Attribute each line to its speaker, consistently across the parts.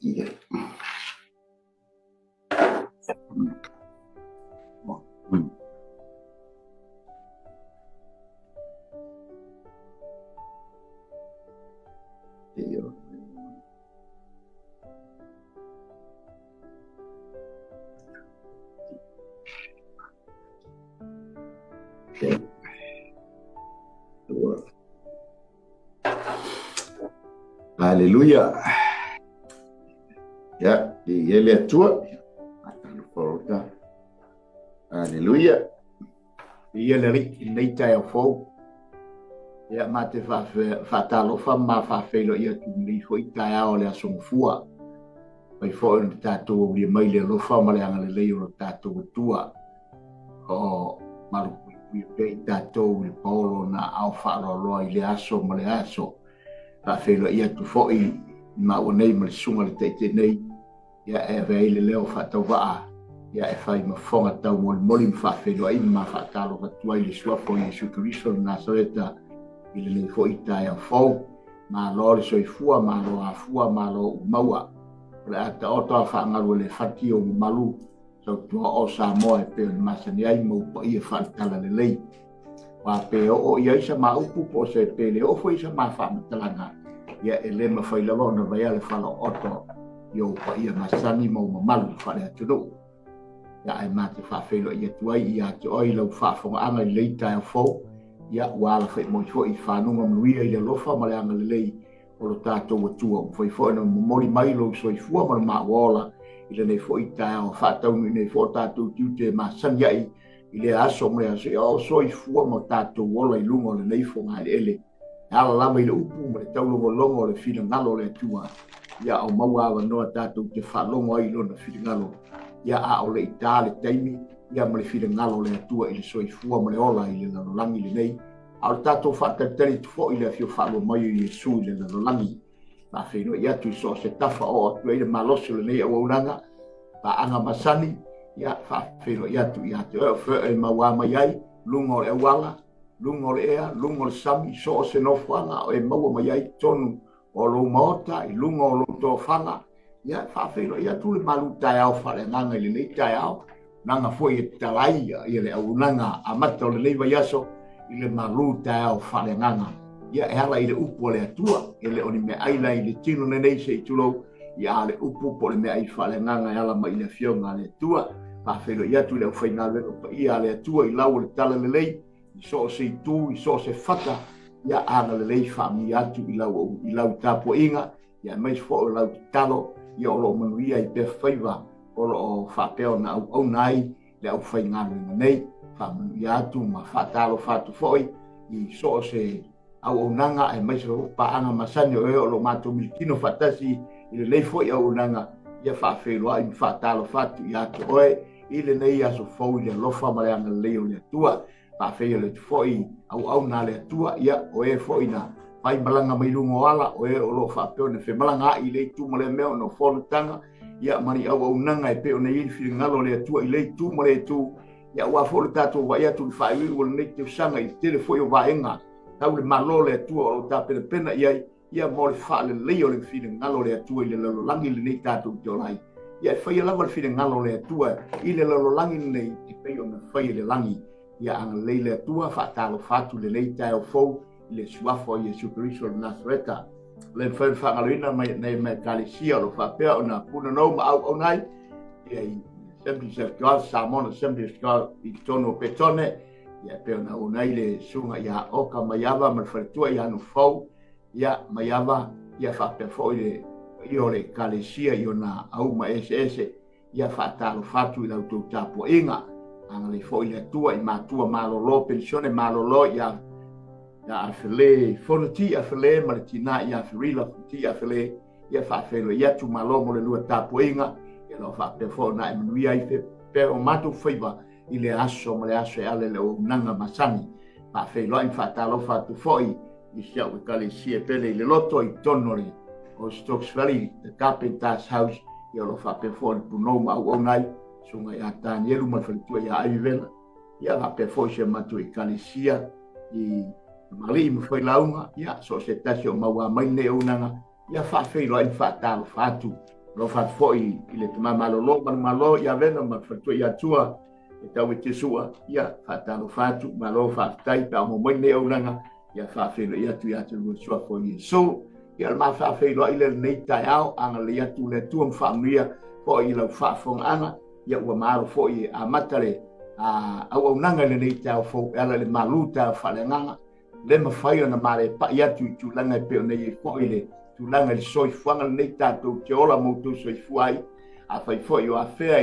Speaker 1: Iya. Iya. Haleluya. Ya, di ele tua. Haleluya. Ia le nei tai fo. Ya mate fa talo fa ma fa felo ia tu ni fo tai o le asungfua. Pai fo ni tato li mai le lo fa ma le anga le o tato tua. O malu wi pe tato li polo na au fa lo i le aso ma le aso. Fa felo ia tu fo i ma o nei ma le sunga le te nei. Ya e vei le leo fa tau waa. Ya e fai ma fonga tau moli ma whawhenua i ma whakalo ka tua i le suafo i Jesu Christo na Nazareta i le nei fo i tae a fau ma lo le soifua ma lo a fua ma lo umaua le ata oto a whangaru le whati o malu sau tua o Samoa e peo ni masani ai ma upa i e whaitala le lei wa peo o i aisa ma upu po se pe le ofo isa ma whamatalanga ya e le ma whailawa na vai ale whala oto i o upa i e masani ma umamalu whale atunu ya ai mate fa felo ia tuai ia te oi lau fa fonga anga i leita e fo ia wala fai mo fo i fa nunga mluia i le lofa ma le anga le lei o lo tato wa tua o fai fo na mori mai lo so i fua ma ma wala i le nei fo i tae o fa tau ni nei fo tato tiu te ma sanjai i le aso me aso o so i fua ma tato wala i lunga le nei fo ngai ele ala lama i le upu ma le tau longo longo le fina ngalo le tua ia o maua wa noa tato te fa longo ai lo na fina ngalo ia a o le ita le taimi ia ma le file ngalo le atua i le soifua ma le ola i le lalolangi le nei a o le tatou whaakatari tu fo i le afio whaalo mai o Iesu i le lalolangi ma whino ia tu so se tafa o atu e le maloso le nei au auranga pa anga masani ia whino ia tu ia te o wha e maua mai ai lungo le awala lungo le ea lungo le sami so o se nofuanga o e maua mai ai tonu o lo maota i lungo o lo tofanga ia whawhelo ia tu le malu tai au whare nanga i le nei tai au nanga foi e talai i le au nanga a mata o le nei vai aso i le malu tai au whare nanga ia e hala i le upu o le atua e le oni me aila i le tino nei se i tulo ia le upu po le me ai whare nanga e hala ma i le fionga le atua whawhelo ia tu le au whainga le opa ia le atua i lau le tala le lei i so se i tu i so se whata ia ana le lei whaami atu i lau tapo inga ia mais fo o lau talo ia o lo manuia i pe whaiva o lo whapeo na au nai le au whaingano na nei whamanuia atu ma whatalo whatu foi i so se au nanga e mai so paanga masani o lo mato milkino whatasi i le lei foi au nanga ia whawhelua i whatalo whatu i atu oe i le nei aso fau i le lofa mareanga leo le atua whawheo le foi au na le atua ia oe foi na pai malanga mai lungo ala o e o lo whapeo ne whe malanga i lei tu male meo no whonutanga ia mani au nanga e peo nei i ngalo le atua i lei tu male tu ia ua whole tato wa ia tu le whaiwi o le nei te usanga i tele foi o vaenga tau le malo le atua o ta pena pena ia mo le wha le lei o le whine ngalo le atua i le lalolangi le nei tato i te olai ia e whaia lava le whine ngalo le atua i le lalolangi nei te peo na whaia le langi ia anga lei le atua whaatalo whatu le nei tae o fau le suafo i Jesu Christo na Nazareta le whangaloina nei me kalesia lo whapea o na puna nau ma au nai i Assembly of God, Samoan Assembly of God i tono petone ia peo na o nai le sunga ia oka maiava ma wharetua i anu fau ia maiava ia whapea fo i o le kalesia i o na au ma ese ia whaatalo whatu i lau tau tapo inga anga le fo i le tua i matua malolo pensione malolo ia ya afele fonti afele martina ya afrila fonti afele ya fafelo ya tu malomo le lua tapoinga ya lo fa pe fona e mui ai pe o matu fiba ile aso mole aso ale le o nanga masani fa felo in fatalo fa tu foi i sia o kale si e pele le loto i tonori o Stokes Valley the carpenter's house ya lo fa pe fona puno ma o nai sunga ya tanielu ma felitua ya aivela ya fa pe fo se matu i kale sia i mali mo foi launga ia so se tasio maua mai ne unanga ia fa fei lo in fa talo fatu lo fa foi ile te malo lo malo ia vena ma fa tu ia tua e tau te sua ia fa talo fatu malo fa tai pa mo mai le onanga ia fa fe lo ia tu ia tu sua foi so ia ma fa fe lo ile nei tai au anga le ia tu le tu fa mia po ile fa fong ana ia wa malo foi a matale a au nanga le nei tai fo ala le maluta fa le nganga le ma fai ona mare pa ia tu langa pe nei po ile tu langa le soi fuanga nei tatou te ola mo tu soi fuai a fai foi o afea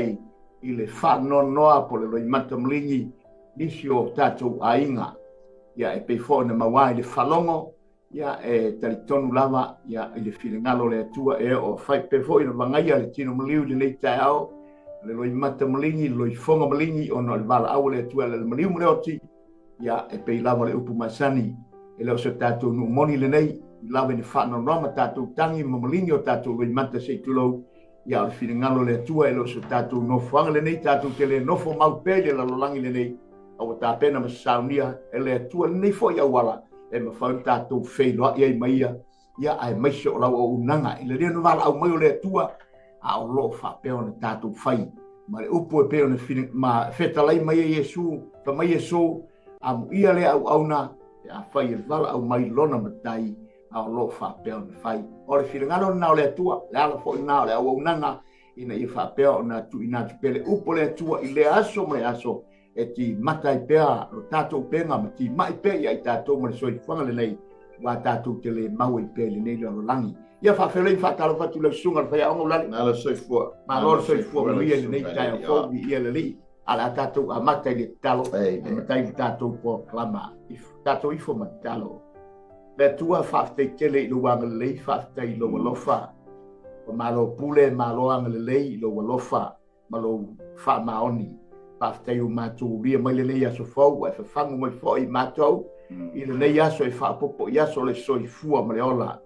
Speaker 1: i le fa no noa po le loi matamlingi nisi o tatou ainga ia e pe fo na mawai le falongo ia e talitonu lava ia i le filingalo le atua e o fai pe fo i le vangaia le tino mliu le nei tai au le loi matamlingi loi fonga mlingi o no le vala au le atua le mliu mleoti ia e pe lava le upu masani e leo se tatou nu moni le nei lava ni fa no no tatou tangi malingi o tatou loi mata se tulo ia le filingalo le atua e lo se tatou no fanga le nei tatou tele no fo mau pele la lolangi le nei o ta pena ma saunia e le atua nei fo ia wala e ma fa tatou feilo ia maia ia ai mai so la o unanga ile le no vala au mai le atua a o lo fa pe on tatou fai ma le upo pe on filing ma feta lai mai Yesu fa mai Yesu am ia le au na a fai vala au mai lona matai a lo fa pe on fai o le filingalo na le atua le ala fo na le au unanga ina i fa pe ona tu ina tu pele upo le atua i le aso mai aso e ti matai pea o tatou penga ma ti mai pe ia i tatou ma soi fanga le nei wa tatou te le mau i pe le nei lo langi ia fa fele fa talo fa tu le sunga fa ia o lali
Speaker 2: na le soi fua
Speaker 1: ma lo soi fua le ia le nei tai fo i ia le li ala tatou a matai le talo e matai tatou po klama tatou i fo matalo le tua fa te tele lo wanga le fa te lo lofa o malo pule malo ang le lo lofa malo fa maoni pafte o matou ria mai le ia so fo e fa fango mai fo i matou i le ia so e fa popo ia so le soi fua ma le ola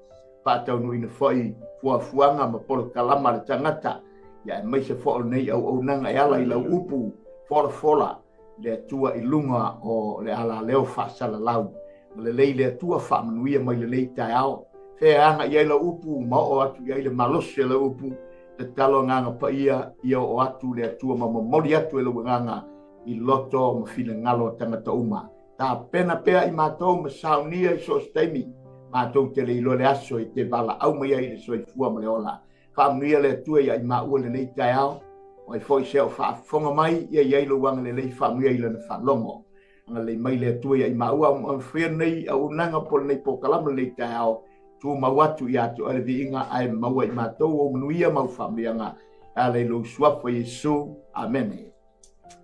Speaker 1: pa tau no ina foi fua fuanga ma por kalama le tangata ia mai se fo nei au nanga ia la i la upu for fola le tua i lunga o le ala leo fa sala lau le leile tua fa manuia mai le lei tai ao fe anga ia la upu ma o atu ia le malose le upu te talo nganga pa ia o atu le tua ma mori atu le nganga i loto ma fina ngalo tangata uma ta pena pea i matou ma saunia i so stemi matou te le ilo le aso i te vala au mai ai le soi fua ma le ola fa manuia le tua ia i maua le lei tai ao o i foi se o fa fonga mai ia i lo wanga le lei fa manuia i le fa longo nga le mai le tua ia i maua o fia nei au nanga po nei po kalama le tai ao tu mawatu ia tu ale vinga ai maua i matou o manuia mau famianga ale lo suafa Yesu amen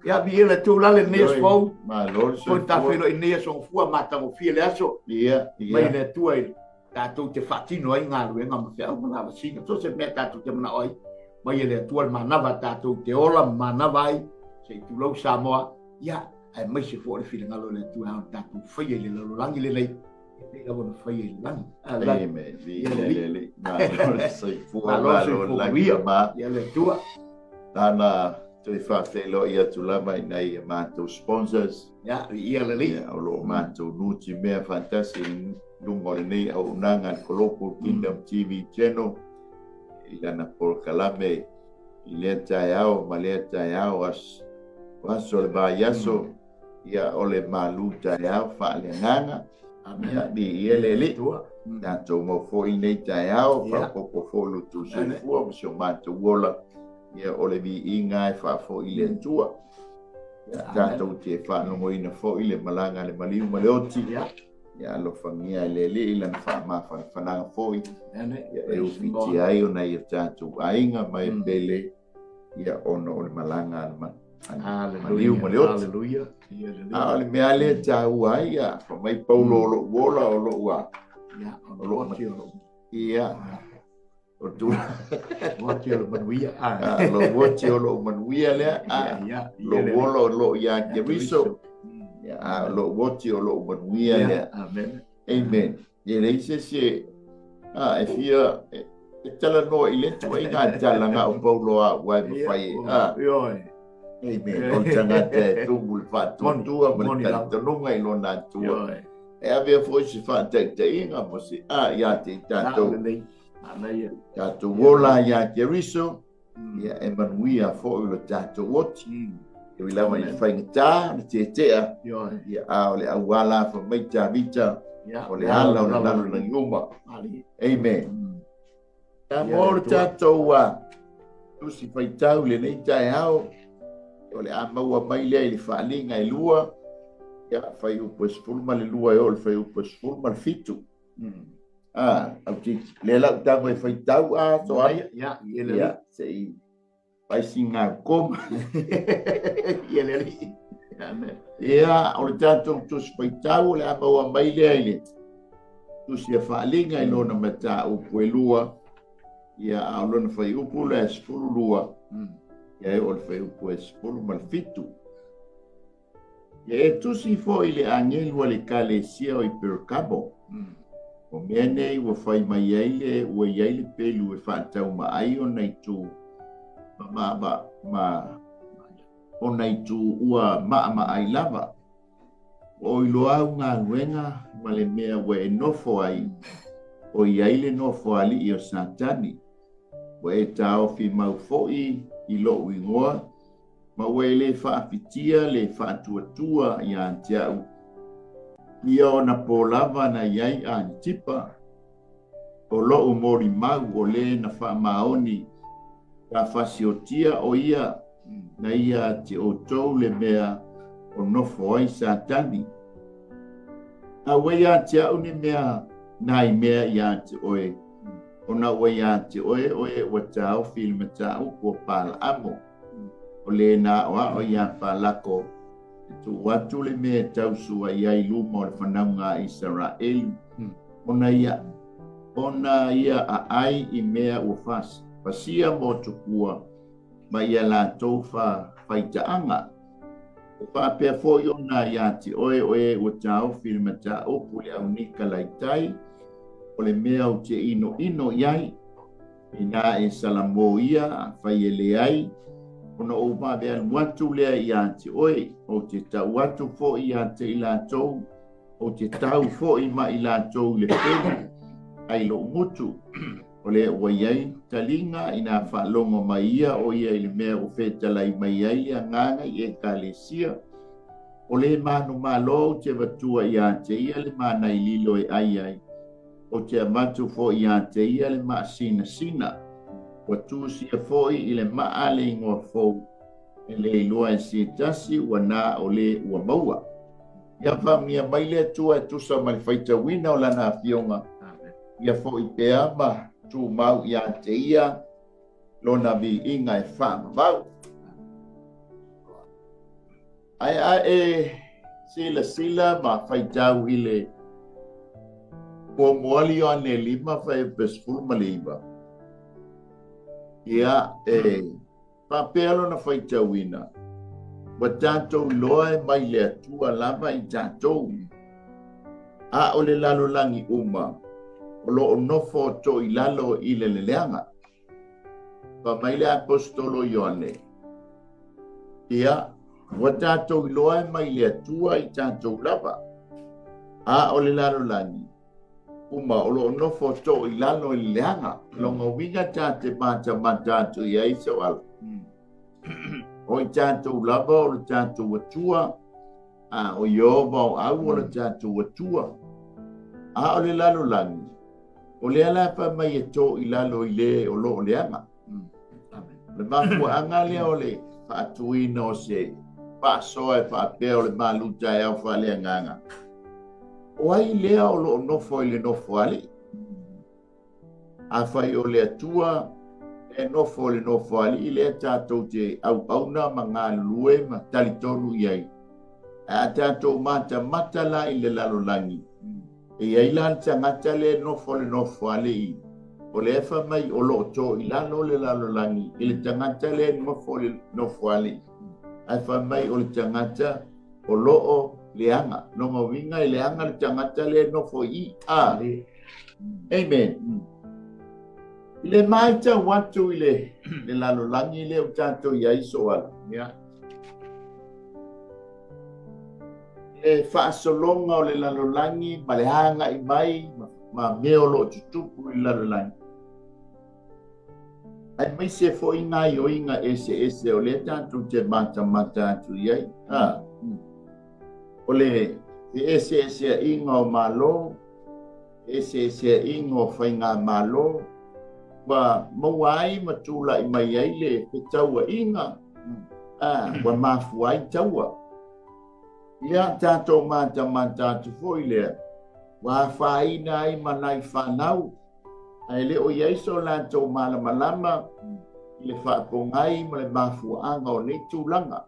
Speaker 1: ia vi ele tu la le nes fo
Speaker 2: ma lo
Speaker 1: so ta felo i nes on fua mata mo fia le aso
Speaker 2: ia
Speaker 1: mai le tua ta tu te fatino ai nga lu nga mo fia o na singa to se meta tu te mana oi mai le tua manava ta tu te ola manavai se tu lo samoa ia ai mai se fo le fila ngalo le tua ta tu fia le lo langi le lei e la bona fai lang
Speaker 2: amen le ma lo sei fua ma lo langi ma
Speaker 1: ia le tua
Speaker 2: dana te fa felo ia tu la mai nei ma tu sponsors
Speaker 1: ia ia le li
Speaker 2: o lo ma tu nuti me fantastic lungo nei au nanga local kingdom TV channel ia na por kalame ile tayao male tayao was le ba yaso ia ole malu tayao fa le nganga ia di ele li na to mo fo nei tayao fa popo fo lu tu se fu so ma tu wola ia ole vi inga fa fo ile tua ia to te fa no mo ina fo ile malanga le maliu maleoti ia lo fangia le lan fa ma fa na fo ia e ufiti ai ona ia tatu ainga mai bele ia ono o malanga ma
Speaker 1: Hallelujah.
Speaker 2: Ale me ale tau ai ia fa mai paulo lo wola o lo wa ia o tu
Speaker 1: Watio manuia
Speaker 2: lo watio lo manuia le lo wola lo ia jeriso ya lo watio lo manuia le amen ye le se e fia e tala no ile tu ai nga tala nga o paulo a wa fai amen o tanga te tu mul fa tu ma ta no ngai lo na tu e avea foi se fa te inga mo se ya te tanto
Speaker 1: Alai.
Speaker 2: Tātou wola ia Jeriso, ia Emanuia fo o tātou woti. E wilawa i whaingata, na tea,
Speaker 1: Yo.
Speaker 2: ia a ole awala fa maita vita,
Speaker 1: Ya.
Speaker 2: ole ala ole lalo na nguma.
Speaker 1: Ali.
Speaker 2: Amen. Ta
Speaker 1: Ia
Speaker 2: mōr
Speaker 1: le tua.
Speaker 2: tātou wa, tusi whaitau le nei tae hao, ole a maua mai lea i le whaalinga i lua, ia whai upo esfulma le lua e ole whai upo esfulma le fitu. Au ti le lau tango e whaitau a so ai.
Speaker 1: Ya.
Speaker 2: Ia, se i paisi ngā koma.
Speaker 1: Ia le li.
Speaker 2: Ia, o le tātou tusi whaitau, le a maua mai lea i le. Tusi e whaalinga i lona mata upo e lua, ia a lona whai upo le esfulu lua, ia e o le whai upo esfulu ma le fitu. Ia e tusi fo i le angelu le kale sia o i Perkamo. O mea nei ua whai mai aile, ua iaile pelu e whaatau ma ai o nei tū. O nei tū ua ma ai lava. O i loa au ngā ruenga, ma le mea ua e nofo ai. O iaile nofo ali i o Satani. Ua e tau fi mau foi i lo uingoa. Ma ua e le whaapitia, le whaatuatua i antiau. Ia o na pōlava na iai a tipa, o loo mori mau o le na whaamaoni, ka whasiotia o ia, na ia te o tau le mea o nofo ai Satani. A wea te au ni mea, nai mea ia te oe, o na wea te oe wa tau filme tau kua pala amo, o le na o ia palako, tu watu le me tau sua iai luma o le whanaunga Israel. Ona ia a ai i mea ua fasi. Pasia mo tukua, ma ia la tau whaitaanga. O whapea fo i ona ia te oe ua tau filma ta opu le au nika laitai, o le mea o te ino iai, i nā e salamo ia, a whai ele ai, ona o mabea watu lea i ante oe, o te tau watu fo i ante i lātou, o te tau fo i ma i lātou le pēnu, ai lo mutu, o le ua iai talinga i nā whaalongo mai ia o ia i le mea o whetala i mai ai le nganga i e ka le sia, o le manu malo te watua i ante ia le mana i lilo e ai, o te amatu fo i ante ia le maa sina, wa tusi e foi i le maa le ingoa fou, e le iloa e si tasi ua nā o le ua maua. Ia whamia mai le tua e tusa mai whaita wina o lana a fionga. Ia foi pea ma tu mau i ante ia, lona vi inga e whama mau. Ai e sila ma whaitau i le kua moali o ane lima whai pesfulu ma le iwa. Ia papelo na whaitauina. Wa tātou loa e mai le atua lava i tātou. A o le lalo langi uma. O lo o nofo to i lalo i le leanga. Pa mai le apostolo Ioane. Ia, wa tātou loa e mai le atua i tātou lava. A o le lalo langi. Uma o lo nofo to i lalo i leanga. Longa winga tāte mata tu i aisa wala. O i tātou lava o le tātou atua. A o iova o au o le tātou atua. A o le lalo langi. O le ala pa mai e to i lalo i le o lo o leanga. Le mafua anga le o le whaatuina o se whaasoa e whaapea o le maluta e au whalea nganga. O ai lea o lo nofo i le nofo ali. A whai o le atua e nofo le nofo ali i le tātou te au auna ma ngā lue ma talitonu i ai. A tātou mata la i le lalolangi. E ai lan tangata le nofo ali i. O le efa mai o lo to i lalo le lalolangi. I le tangata le nofo ali. A wha mai o le tangata o loo leanga. Nonga winga i leanga le tangata le nofo i a. Amen. I le maita watu i le lalolangi le o tātou i aiso ala. E whaasolonga o le lalolangi, ma le hanga i mai, ma mea o lo tutupu i lalolangi. ai mai se fo inga yo inga ese o le tanto te mata tu yai o le ese inga o malo ese inga o fainga malo wa mawai matula i mai ai le pe taua inga wa mafuai taua ia tato mata tu foi le wa faina ai manai fanau ai le o iai so lantou malama le whaapongai ma le mafuanga o le tūlanga.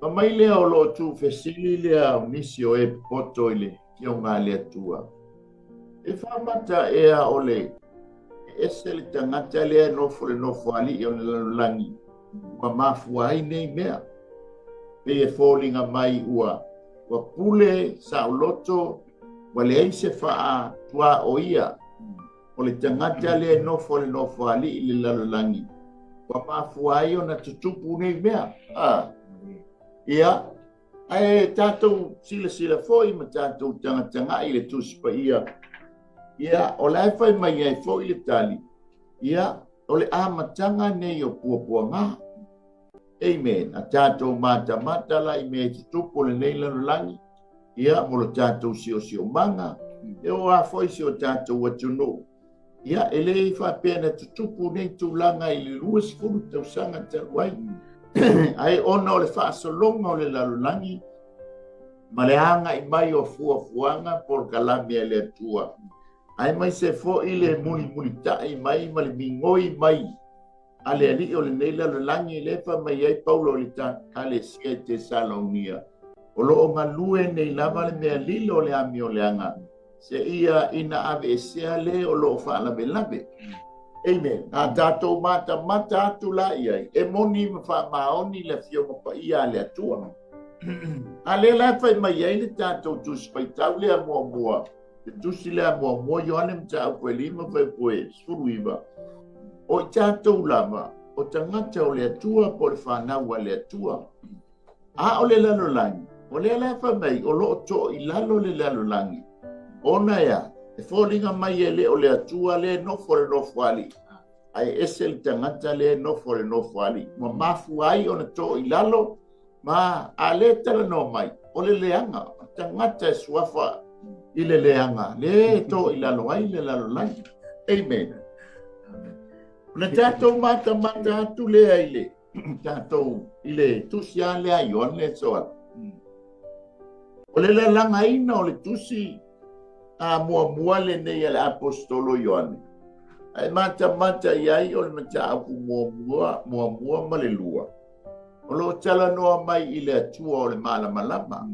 Speaker 2: Pa mai lea o lo tū whesili lea o nisi o e poto i le ki o ngā lea tua. E whamata ea o le e se le tangata lea nofo le nofo ali i o le lalulangi. Ua mafuai nei mea. Pe e fōlinga mai ua pule sa o loto wa le eise wha tua o ia. O le tangata le nofo ali i le lalulangi. Wa mafuai o na tutupu nei mea. Ia, ai tātou sila foi ma tātou tanga i le tuspa ia. Ia, o lai whai mai ai foi le tali. Ia, o le amatanga nei o puapua ngā. Amen. A tātou mata la i me tutupu le nei lalulangi. Ia, mo le tātou sio manga. E o a foi sio tātou watuno. Ia, e lei whapena tutupu nei tūlanga i le ruas furu tau sanga taruai. Ai ona o le whaasolonga o le lalulangi. Ma le anga i mai o fuanga por kalami e le atua. Ai mai se fo i le muli tai mai ma le mingoi mai. Ale ali o le nei lalulangi le fa mai ai Paulo le ta kale sia te Salonia. O lo o ngalue nei lava le mea lilo le ami o le anga. Se ia ina ave sea le o lo fa labe. Amen. A tātou mata atu la iai. E moni ma wha maoni le fionga pa ia le atua. A le la whai mai ai le tātou tusi paitau le a mua. Le tusi le a mua yoane mta au koe lima whai koe suru iwa. O i tātou lama, o tangata o le atua po le whanau le atua. A o le lalulangi. O le la whai mai o lo to i lalo le lalulangi. Ona ia. E fōlinga mai e le o le atua le nofo ali. Ai ese le tangata le nofo ali. Ma mafu ai o na to i lalo. Ma a le tala no mai. O le leanga. Tangata e suafa i le leanga. Le to i lalo ai le lalo lai. Amen. Na tātou mata atu le ai le. Tātou i le tusia le ai on le soa. O le langa ina o le tusi. A mua le nei ale apostolo Ioane. Ai mata iai o le mata aku mua ma le lua. O lo tala noa mai i le atua o le malama.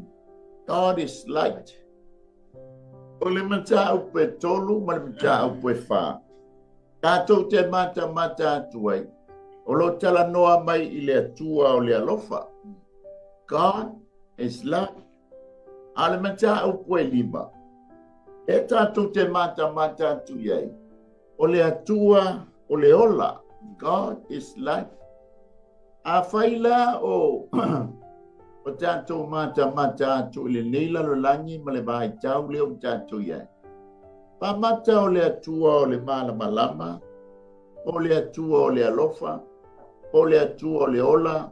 Speaker 2: God is light. O le mata au pe tolu ma le mata au pe wha. Tātou te mata atu ai. O lo tala noa mai i le atua o le alofa. God is light. A le mata au pe lima. E tātou te mata atu iai. O le atua, o le ola. God is life. A whaila o tātou mata atu le neila lo langi ma le vai tau leo tātou iai. Pa mata o le atua o le malama. O le atua o le alofa. O le atua o le ola.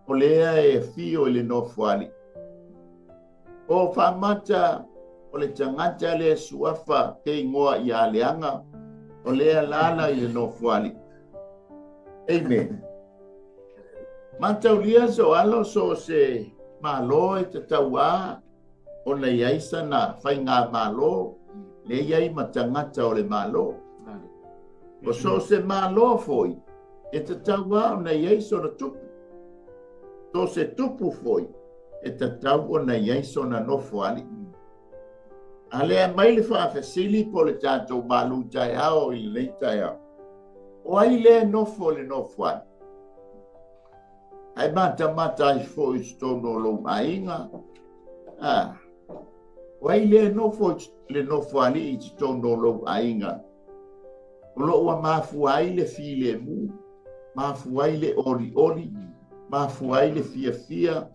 Speaker 2: O le ea e fio le nofuali. O pa mata o le tangata le suafa ke ingoa i a leanga, o le alala i le nofuali. Amen. Mataulia so alo so se malo e te taua, o na iaisa na whai ngā malo, le iai matangata o le malo. O so se malo foi, e te taua o na iaisa o na tupu. So se tupu foi, e te taua o na iaisa o na nofuali. Alea mai le whaafesili po le tātou malu tai ao i le tai ao. O ai le nofo le nofuan. Ai mata ai fo i stono lo mainga. O ai le nofo le nofuani i stono lo ainga. O lo ua mafu ai le file mu. Mafu ai le ori. Mafu ai le fia.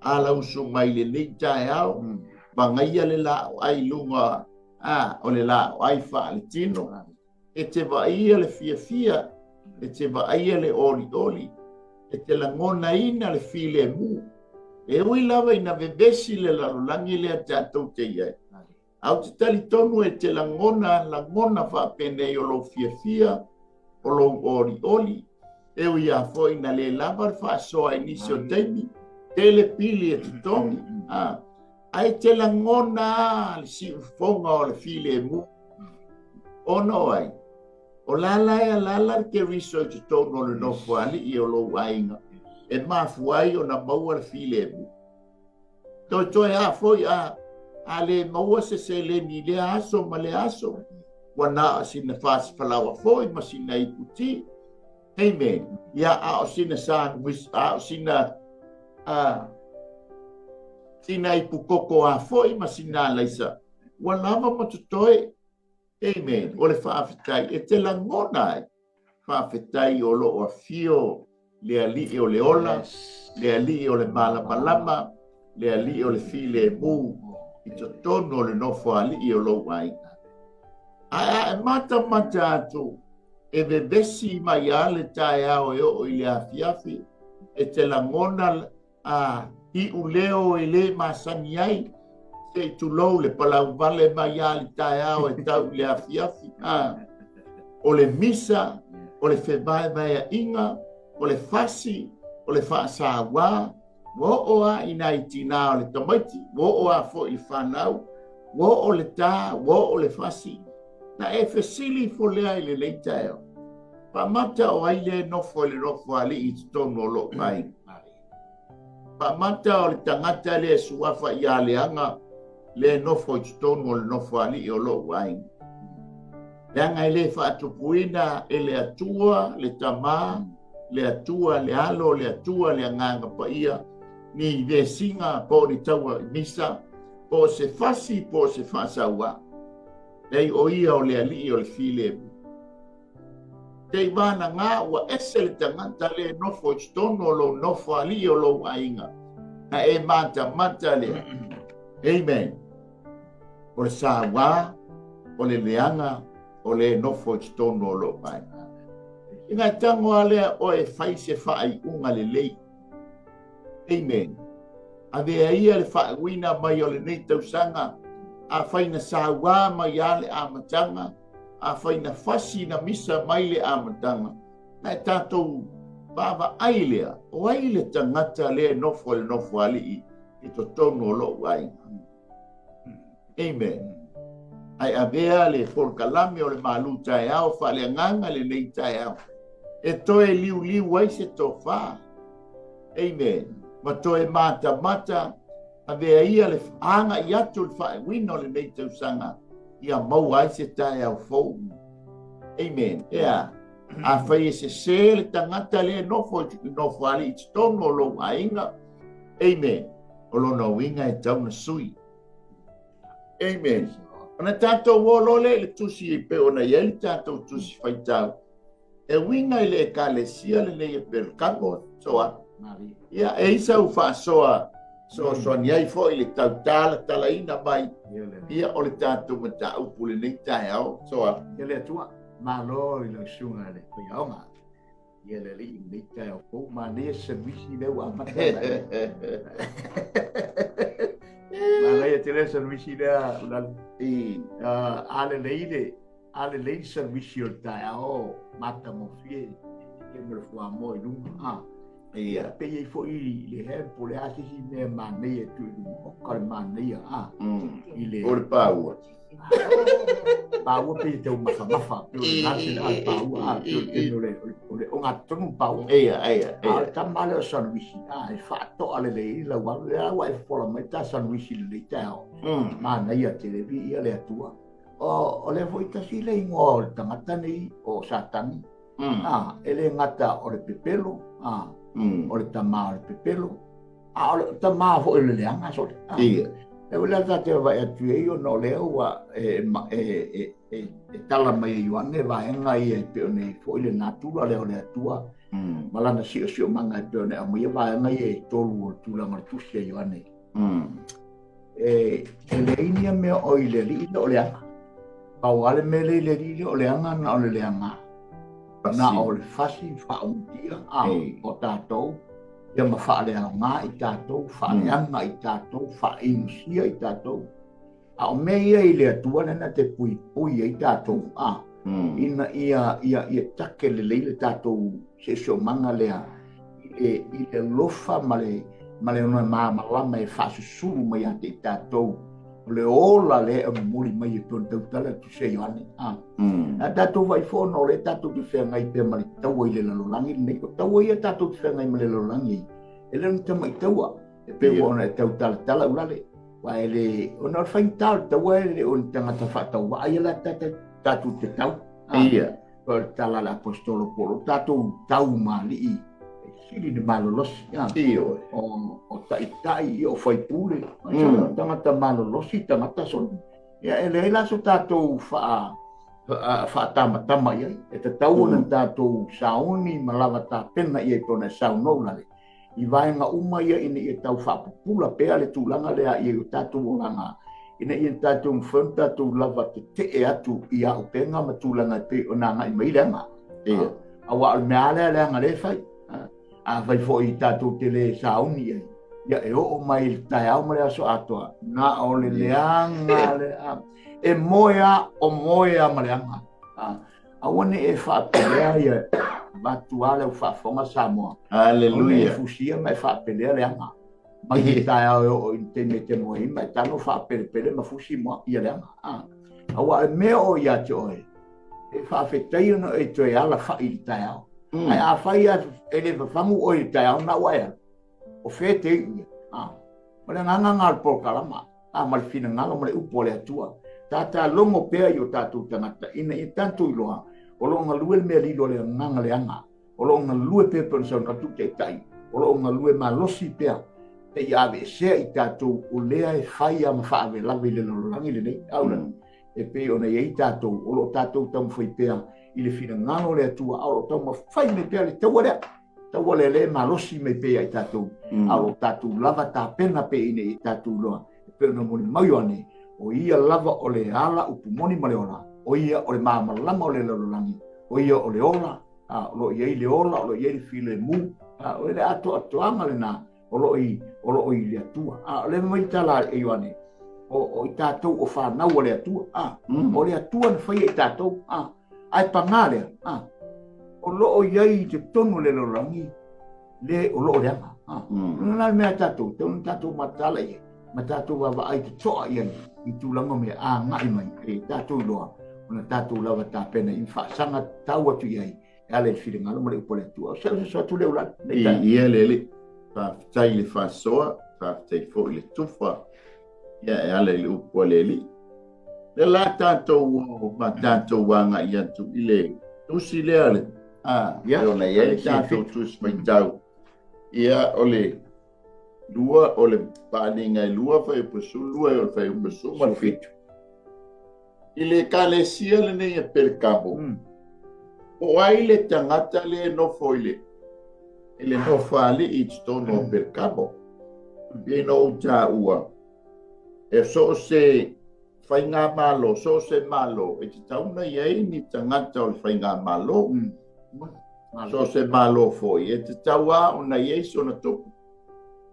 Speaker 2: Ala uso mai le nei tai ao. Bangaia le la ai lunga o le la ai fa le tino e te vaia le fia, e te vaia le oli, e te langona ina le file mu. E ui lava ina vevesi le larolangi le atātou te iai. Au te tali tonu e te langona whapene o lo fia, o lo oli. E ui a foi na le lava le whaasoa inisi o teimi. Tele pili e te tongi. Ai te langona le si ufonga o le file mu. Ono ai. O lala ke riso i te tonu o le nofo ali i o lo wainga. E mafuai o na maua le file mu. Toi a foi a le maua se le ni le aso ma le aso. Wana sina fas falawa foi ma sina ikuti. Amen. Ya a sina san wis a sina sina ipukoko a foi ma sina laisa. Wana ma matutoi. Amen. O le whaafetai e te langona whaafetai o lo o fio le ali o le ola, le ali o le malama, le ali o le file mu, i to tono o le nofo ali o lo wai. A mata atu, e vevesi mai ale tae ao e o i le afiafi, e te langona i uleo e le masani ai, te tulou le palau vale mai ali tae ao e tau le afiafi. O le misa, o le whebae mai a inga, o le fasi, o le whaasawa, wo o a ina i tina o le tamaiti, wo o a fo i whanau, wo o le tā, wo o le fasi. Na e fesili fo lea i le leita eo. Pa mata o ai le nofo ali i tonu o lo mai. Pa mata o le tangata le suafa i a leanga, le nofo i tonu o le nofo ali i o lo mai. Leanga i le whaatupuina e le atua, le tamā, le atua, le alo, le atua, le anganga pa ia, ni le singa po ni taua misa, po se fasi, po se fasaua. Nei o ia o le ali o le file. Te wana ngā ua ese le tangata le nofo istono o lo nofo ali o lo wainga. Na e mata le. Amen. O le sawa, o le leanga, o le nofo istono o lo wainga. Inga tango alea o e faise fai unga le lei. Amen. A vea ia le fai wina mai o le nei tausanga, a faina sawa mai ale amatanga, a faina fasi na misa mai le amatanga. Na tātou baba ailea, o aile tangata le nofo ali i to tono o lo wainga. Amen. Ai a vea le forkalame o le malu tae au, fa le nganga le nei tae au. E toe liu ai se tō whā. Amen. Ma toe mata, a vea ia le anga i atu le whae wino le nei tausanga, ia mau ai se tae au fau. Amen. Ea, a whai se le tangata le nofo ali i tono lo ainga. Amen. O lona winga e tauna sui. Amen. Ana tātou wolole le tusi i pe ona ieli tātou tusi whaitau. E winga i le ekalesia le nei e perkango soa. Ia e isa u whaasoa so ni ai fo i le tautala talaina mai. Ia o le tātou mata upu le nei tae au soa.
Speaker 1: Ia le atua, malo i le sunga le paiaonga. Ia le li i nei tae au pou, ma ne servisi leu a matana. Ma nei te le servisi lea ulan. Ale lei servisi o tae au mata mo fie. Ia me le fua mo i lunga. Ia pe i fo i le he po le asisi me ma nei e tu o kare ma nei a. I le
Speaker 2: O le pāua.
Speaker 1: Pāua pe te o mafa. Nasi le al pāua. O le onga tonu pāua.
Speaker 2: Ia.
Speaker 1: A ta male o sanwisi. E whaato ale le i la walu. E awa e fola mai ta sanwisi le le tau. Ma nei a televi ia le atua. O le voi tasi le ingo o le tangata nei o satani. E le ngata o le pepelo. O le tamā o le pepelo. O le tamā fo i le leanga so le.
Speaker 2: Ia.
Speaker 1: E wala ta te vai atu e o no leo wa e tala mai i wane va enga i e pe nei fo i le natura le o le atua. Malana si o manga e pe nei a mai va enga i e tolu o tula ma tusia i wane. E le inia me o i le li o le anga. Au ale mele le rile o le anga na o le anga. Na o le fasi whauntia o tātou. Ia ma whaale au ngā i tātou, whaale anga i tātou, whaenusia i tātou. A o mea ia i le atua nena te pui pui i tātou. Ina ia take le leile tātou se so manga lea. I le lofa ma le ona malama e whasusuru mai ate i tātou. O le ola le muli mai e tonu tautala tu se yoane. A tātou vai whono o le tātou tu whea ngai pia mali taua i le lalolangi. Nei ko taua ia tātou tu whea ngai mali lalolangi. E le tama i taua. E pe wana e tautala tala urale. Wa e le ona whain tāu taua e le on tangata whatau. Wa ai la tātou te tau.
Speaker 2: Ia.
Speaker 1: O tala la apostolo polo. Tātou tau mali i. Siri de malolosi.
Speaker 2: Iyo.
Speaker 1: O tai o whai pule. Tangata malolosi, tangata son. Ia e le la so tātou whaatama iai. E te tau na tātou sauni malawa tā pena i e tona saunou lale. I vaenga uma ia ina i e tau whaapupula pea le tūlanga lea i e tātou olanga. Ina i e tātou mwhen tātou lava te e atu i a upenga ma tūlanga te o nanga i maileanga.
Speaker 2: Ia.
Speaker 1: Awa al mea leanga le whai. A vai fo i tātou te le sauni ai. Ia e o mai il tai au mare aso atoa. Na o le leanga le a. E moea o moea maleanga. A wane e whaapelea ia matuale o whaafonga Samoa.
Speaker 2: Aleluia.
Speaker 1: Wane e fusia mai whaapelea leanga. Mai i tai au o intene te moe mai tano whaapelepele ma fusi moa ia leanga. Awa e mea o ia te oe. E whaafetai ono e toe ala wha i tai au. Ai a whai a ele whangu o i tai au na waia. O whē te ia. Ma le nganga ngal po kalama. Ma le whina ngalo ma le upo le atua. Tata longo pea i o tātou tangata. Ina i tātou i loa. O lo ngā lue mea lilo le nganga le anga. O lo ngā lue pea pēr sa ngā tu te tai. O lo ngā lue ma losi pea. Te i ave sea i tātou o lea e whai a ma whaave lawe le lolorangi le nei. Aula. E pe o nei e tātou. O lo tātou tamu whai pea. I le whina ngano le atua, alo tau ma whai me pea le taua rea. Taua le malosi me pea i tātou. Alo tātou lava tā pena pe ine i tātou loa. Pe ona moni mai ane, o ia lava o le ala upu moni ma le ola. O ia o le maamalama o le lalolangi. O ia o le ola, lo ia i le ola, o lo ia i le mu. O le ato atoanga le nā, o lo i le atua. O le mai tala e ioane, o i tātou o whanau o le atua. O le atua na whai i tātou. Ai pangarea, o loo iai te tonu le lorangi, le o loo le anga. Nuna mea tātou, tonu tātou matala ia, ma tātou wawa ai te toa ia i tūlanga mea ngai mai, e tātou loa, ona tātou lawa tā pena, i whaasanga tau atu iai, e ale whiri ngalo ma le upole atua, o sa sa tu le ulan.
Speaker 2: Ia le, whaafitai le whaasoa, whaafitai fo i le tufa, ia e ale le upole li. Le la tātou ma tātou wanga i atu i le tusi le ale. Ia, ona ia le tātou tusi mai tau. Ia o le lua, o le pāninga i lua whai upasu, lua o le whai upasu ma fitu. I le kālesia le nei e perkamo. O ai le tangata le nofo i le. I le nofo ali i tstono perkamo. I no uta ua. E so se whai ngā malo, so se malo, e te tauna iei ni tangata o le whai ngā malo, so se malo foi, e te taua o na iei so na topu.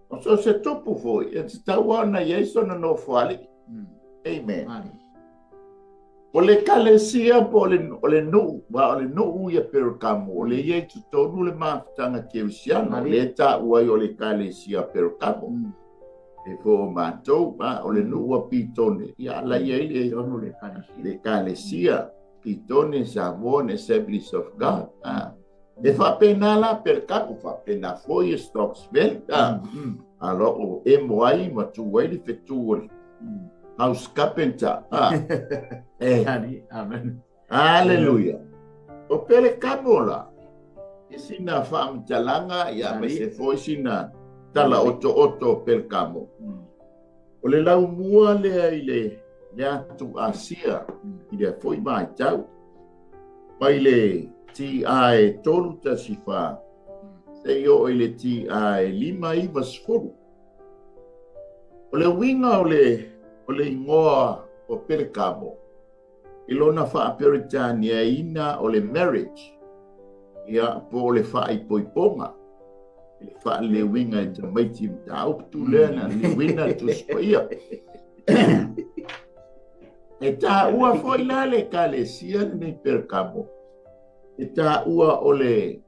Speaker 2: O so se topu foi, e te taua o na iei so na no fuali. Amen. O le kalesia po o le nuu ia perkamo, o le iei tu tonu le mafutanga keusiano, le ta uai o le kalesia perkamo. E fo mātou, o le nua pitone, ia la iei le kalesia, pitone Samoan Assemblies of God. E whapena la per kapu, whapena foi Stocksville, alo o e moai ma tuai li whetūri. House carpenter.
Speaker 1: Amen.
Speaker 2: Hallelujah. O pele kamola, e sina whaamitalanga, ia me se foi sina tala oto pel kamo. O le lau mua lea i le atu Asia, i le foi mai tau. Pai le ti ai tolu ta sifa, se yo i le ti ai lima i vasfuru. O le winga o le ingoa o pel kamo, ilona whaaperitania ina o le marriage. Ia po le whaaipoiponga. Le whaalewinga e tamaiti mta uptu lena le wina tu spaia. E tā ua foi la le kalesia ni perkamo. E tā ua o le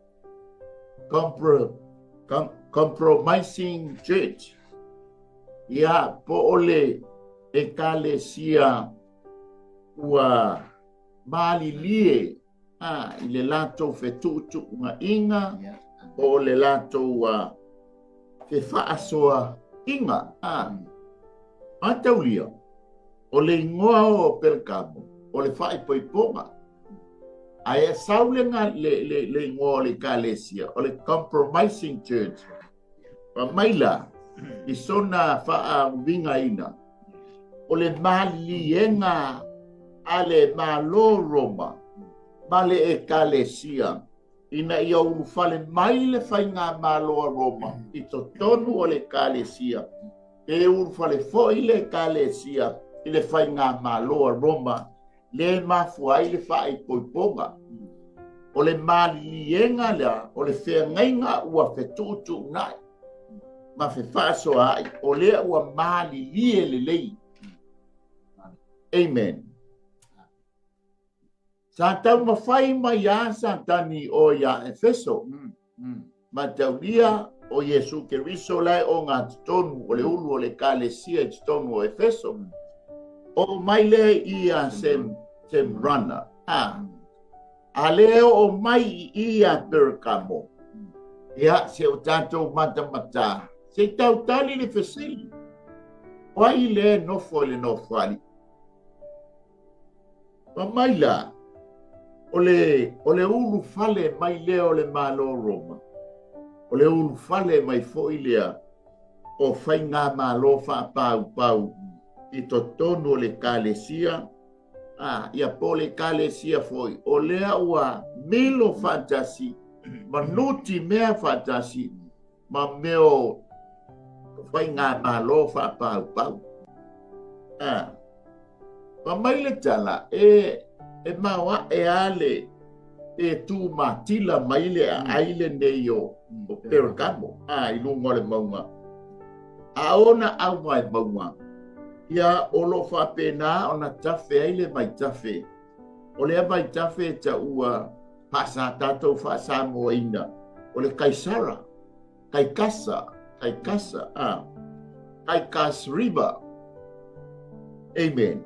Speaker 2: compromising church. Ia po o le e kalesia ua malilie i le lato fetutu nga inga o le lato ua fe faasoa inga ataulia. O le ingoa o perkamo, o le whaipoiponga. Ai e saulenga le ingoa o le kalesia, o le compromising church. Pa maila, i sona whaawinga ina. O le malienga a le malo Roma, ma le e kalesia. Ina ia urufale mai le whainga malo a Roma, i to tonu o le kalesia. E urufale foi le kalesia, i le whainga maloa Roma, le mafuai le whaipoiponga. O le malienga lea, o le whengainga ua whetutu nai. Ma whewhaso ai, o lea ua malilie le lei. Amen. Sa tau mawhai mai a sa tani o ia Efeso. Ma tau lia o Yesu Keriso lai o ngā tonu o le ulu o le kalesia tonu o Efeso. O mai le ia sem runner. A leo o mai ia perkamo. Ia se o tatou mata. Se tau tali le fesili. Wai le nofo le nofali. O mai la. O le ulu fale mai le o le malo Roma. O le ulu fale mai foi lea. O fai ngā malo wha pau. I to tonu le kalesia, ia po le kalesia foi, o lea ua milo fantasi, manuti mea fantasi, ma meo fai ngā malo wha pau. Ma mai le tala, e maua e ale, e tu matila mai le aile neio, o perkamo, i lungo le maunga. A ona au mai maunga. Ia olo whapena o na tafe ai le mai tafe. O lea mai tafe ta ua pasa tatou whaasa moa ina. O le kaisara, kaikasa, kaikas riba. Amen.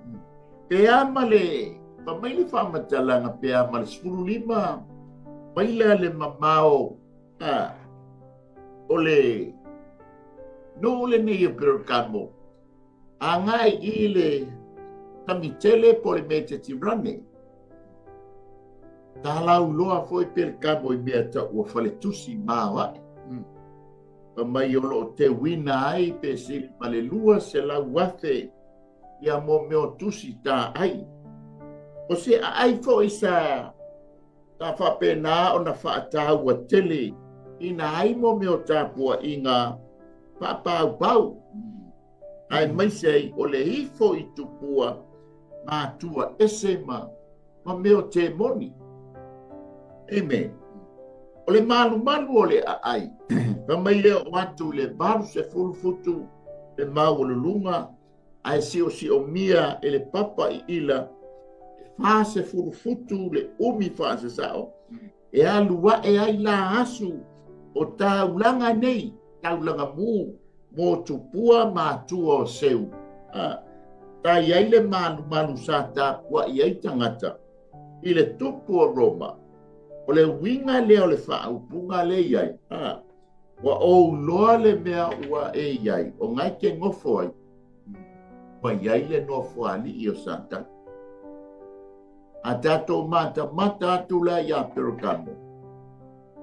Speaker 2: Pe ama le, pa mai le whamatalanga pe ama le 15, maila le mamao, o le, no le ne perkamo. Angai i le tamitele po le mete tirane. Talau loa foi perkamo i mea ta ua fale tusi mawa. Pa mai olo te wina ai pe sili malelua se la wafe ia mo meo tusi ta ai. O se ai fo isa ta whapena o na whaata ua tele ina ai mo meo tapua inga pau. Ai mai sei o le hifo i tupua mātua ese ma meo te moni. Amen. O le malu o le ai. Pa mai leo watu le baru se fulufutu le maululunga ai si o mia e le papa i ila fa se fulufutu le umi fa se sao. E alua e ai la asu o taulanga nei, taulanga mu. Mo tupua mātua o seu. Ta iai le malu sa ta wa iai tangata. I le tupu o Roma. O le winga le o le whaupunga le iai. Wa o loa le mea ua e iai. O ngai ke ngofo ai. Wa iai le nofo ali i o santa. A tato mata atu la ia perukamo.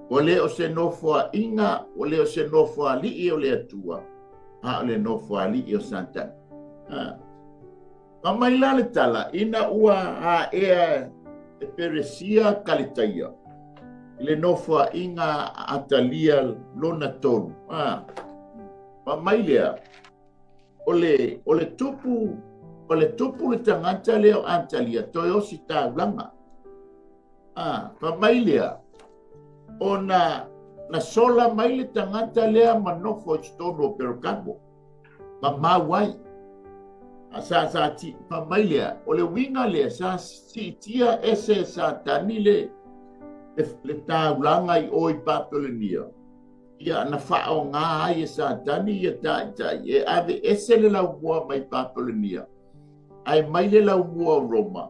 Speaker 2: O le o se nofo a inga. O le o se nofo ali i o le atua. Le nofo ali i o santa. Ma mai la le tala, ina ua a ea e peresia kalitaia. Le nofo a inga atalia lona tonu. Ma mai lea, o le tupu
Speaker 1: o le tupu le tangata leo antalia toi o si taulanga. Pa mai lea, o na sola mai le tangata lea manofo i stono o Perukamo. Ma mawai. Sa ti pa mai lea, o le winga lea, sa si tia ese sa tani le taulanga i oi Papelenia. Ia na whao ngā ai sa tani ia tai, e ave ese le lau mua mai Papelenia. Ai mai le lau mua Roma.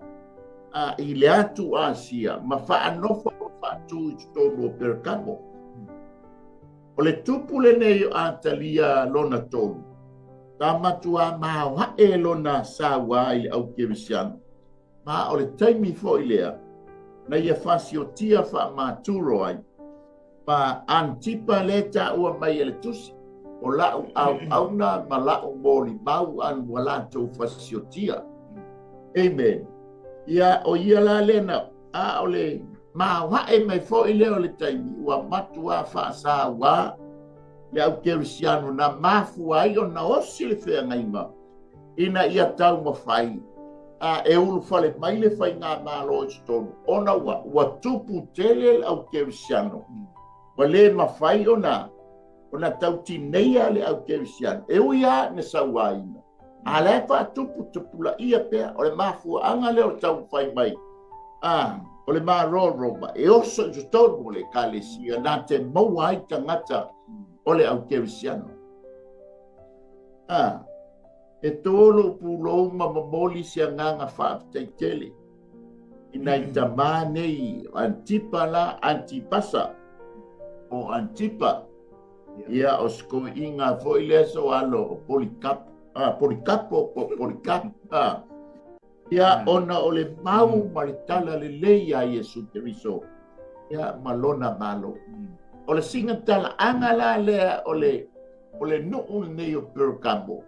Speaker 1: I le atu Asia, ma whaanofa o whaatu i tōno o Perukamo. O le tupu le nei o Atalia lona tōnu. Tā matua mao hae lona sāwa i au Kerisiano. Ma o le taimi fo i lea, na ia whasi o tia wha māturo ai. Pa Antipa le ta ua mai ele tusi. O lau auna ma lau mōli mau anu wala tau whasi o tia. Amen. Ia o ia la lena o le mawae mai fo i leo le taimi ua matua whaasa wā le au Kerisiano na mafu ai o na osi le whea ngaima ina ia tau mawhai e ulu whale mai le whai ngā mālo i stonu ona ua tupu tele le au Kerisiano wa le mawhai ona tau tineia le au Kerisiano e uia ne sauaina a le wha tupu la ia pea o le mafu anga leo tau whai mai o le māro Roma e oso i stonu le kalesia na te maua ai tangata o le au Kerisiano. E tōlo pūlou ma mamoli si anganga whaaftaitele. Ina i tamā nei Antipa la Antipasa o Antipa. Ia o sko inga foi leso alo o Polikapo. Ia ona o le mau maritala le leia Iesu Teriso. Ia malona malo. O le singa tala anga la lea o le nuu nei o Perukamo.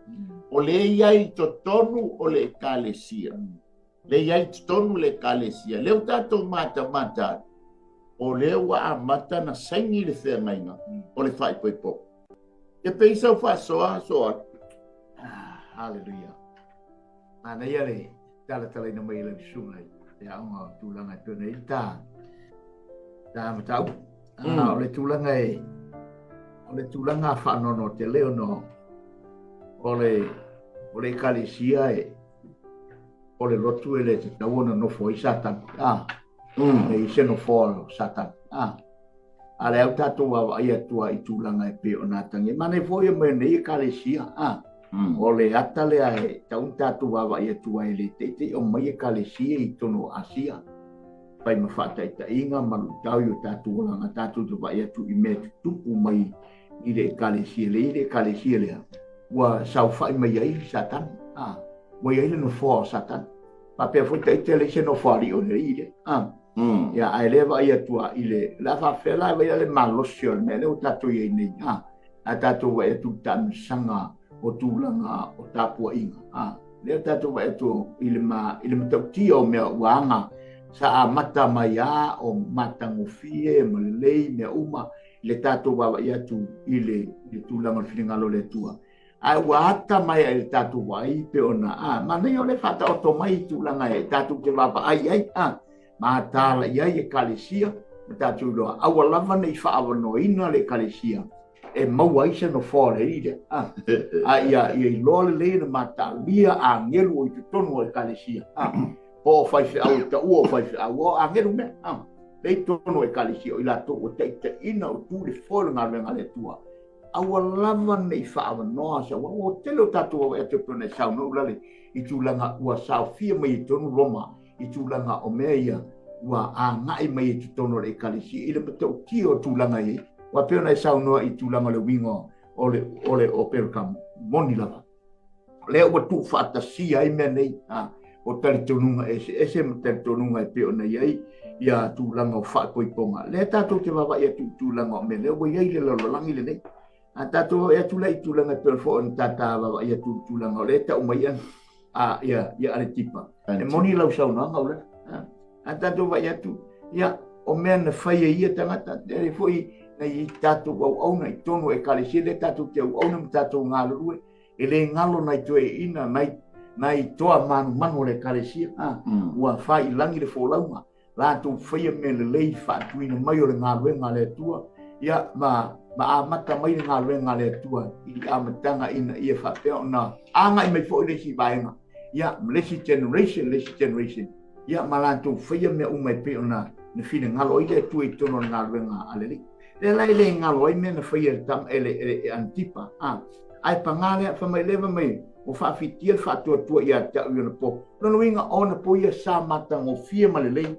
Speaker 1: O le iai to tonu o le kalesia. Le iai to tonu le kalesia. Leo tatou mata. O leo wa amata na saingi le whea ngainga. O le whai poipo. E peisa o whasoa. Hallelujah. Ana ia le tala ina mai le sunga. Te aunga tūlanga tūna i tā. Tā matau. O le tūlanga whanono te leo no o le kalesia o le lotu ele te tauona nofo i Satan e i seno fō Satan a le au tātou wa ia tua i tūlanga e pe o nātangi mane fō ia mene i kalesia o le ata lea e taun tātou wa ia tua e le te o mai e kalesia i tono Asia pai ma whātaita inga manu tau i o tātou langa tātou tu vai atu i mea tupu mai i le kalesia lea wa sau whai mai ai Satan mai ai le no fō Satan pa pia fwita i tele se no whari o le i le ia ai le vai atua i le la whawhela vai le malosio me le o tātou i nei a tātou vai atu tanu sanga o tūlanga o tāpua inga le o tātou vai atu i le matautia o mea uanga sa a mata mai o matangofie ma le lei mea uma le tātou wawa i atu i le tūlanga o whiringalo le tua. Ai ua ata mai le tātou wai pe ona ma nei o le whata o to mai tūlanga e tātou te wawa ai ma tāla i ai e kalesia ma tātou loa awa lava nei whaawa no ina le kalesia e maua isa no fōre i le ia i loa le le na matalia a ngelu o i te tonu o le kalesia o fai fe au ta o fai fe au a ngelu me le tono e kalesia o i la to o te ina o tu le fōle ngā le tua awa lava nei whaawa noa sa o telo tātou e te pone sau no ulale i tūlanga ua sau fia mai i tonu Roma i tūlanga o mea ia ua a ngai mai i tono le kalesia i le patau ki o tūlanga i wa peona e sau noa i tūlanga le wingo o le o Perukamo moni lava le ua tu whaatasia i mea nei o tari tonunga ese tari tonunga e peona iai ia tūlanga o whaakoiponga le tātou te wawa ia tūlanga o me le ua iai le lololangi le nei a tātou ia tūlai tūlanga pelfo on tata wawa ia tūlanga o le ta umaian ia ale tipa e moni lau sau noa ngaula a tātou wa ia tu ia o mea na whaia ia tangata tere foi na i tātou au na i tono e kalesia le tātou te au na tātou ngā lurue e le ngalo nai tue ina nai nai toa manu le kalesia ua fai langi le folaunga la tu fai me le lei fa tuina mai o le ngaluenga le tua ia ma amata mai le ngaluenga le tua i amatanga ina ia fa pe ona anga i mai fo le si vaenga ia lesi generation ia malantu fai me umai pe ona ne fina ngalo ile tu i tono ngaluenga alele le lai le ngalo i me na fai tam ele antipa ai pangale fa mai leva mai o fa fitia fa tua ia ta u na po no winga ona po ia sa mata ngo fia malele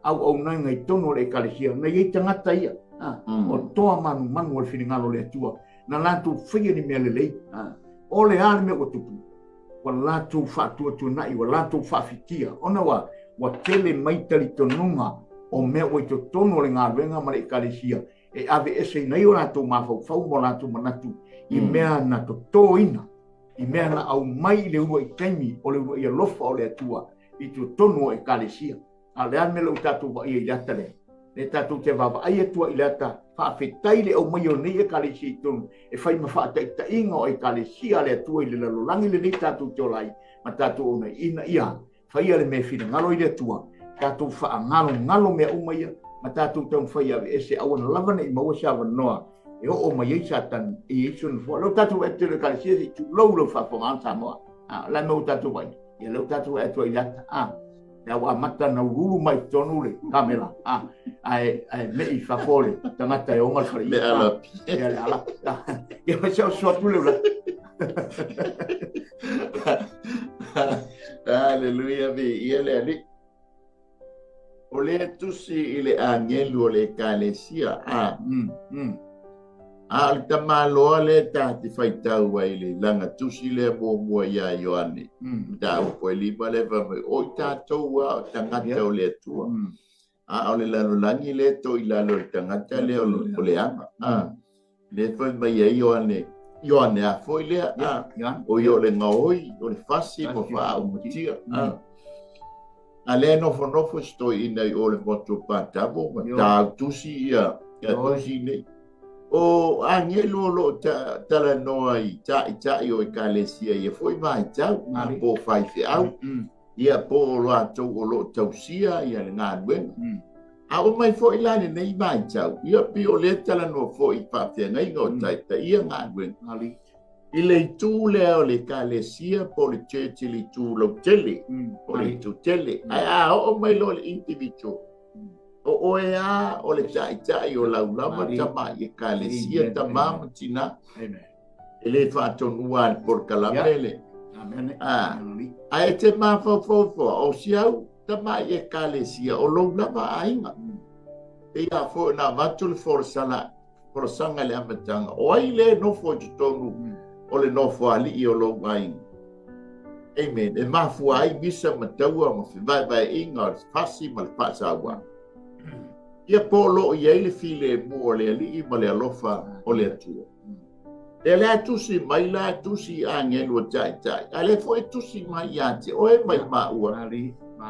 Speaker 1: au ngai tono le kalesia ngai i tangata ia o toa manu o finingalo le tua na lantu fia ni melele o le ale me o tupu wa lantu fa tua nai wa lantu fa fitia ona wa tele mai tali tonunga o me o to tono le ngawenga ma le kalesia e ave ese nei o lantu mafau mo lantu manatu i mea na to ina i mea na au mai le ua i taimi o le ua i alofa o le atua i tu tonu e kalesia a le ane le utatu wa i ilata le tatu te wawa ai atua ilata whaafetai le au mai o nei e kalesia i tonu e whai ma whaataita inga o e kalesia le atua i le lalolangi le nei tatu te olai ma tatu o nei ina ia whai ale me whina ngalo i le atua tatu wha ngalo mea umaia ma tatu tau whai ave ese awana lavana i maua sa wanoa e o mai ai satan e isun fo lo tatu e te kalesia si tu lo fa fo an samo la no tatu vai e lo tatu e to ilata ya wa mata na uru mai tonu le kamera ai me I fa fole tangata e o ngal fari
Speaker 2: le ala
Speaker 1: e ma so tu le
Speaker 2: Hallelujah be ele ali ole tusi ile angelu le kalesia al tamalo le ta ti faita wai le langa tusi le mo ya Ioane da o li vale va o ta to wa tangata o le tua o le la langi le to ila lo tangata le o le ama le foi mai Ioane a foi le o yo le ngoi o le fasi mo fa o mutia ale no fo sto ina o le moto patabo ta tusi ya tusi ne o angelo lo tala noi ta o kalesia e foi mai tau po fai fe au ia po lo ato o lo tausia ia le ngāwen a o mai foi la nei mai tau ia pi o le tala no foi pa fe ngai go ta ia ngāwen i le tu le o le kalesia po le church le tu lo tele po le tu tele a o mai lo le individual o ea o le tai o laulama tama i kalesia tama tina ele whātonua por kalamele a e te mawhawhawha o siau tama i kalesia o laulama ainga e a fo na matul forsanga le amatanga o ai le nofo tonu o le nofo ali i o launga ainga amen e mafu ai misa mataua ma vai inga fasi ma le pasawa ia polo ia ile file mo le ali ma le alofa o le atua le atusi mai la atusi angelo tai ale foi tusi mai ate o e mai maua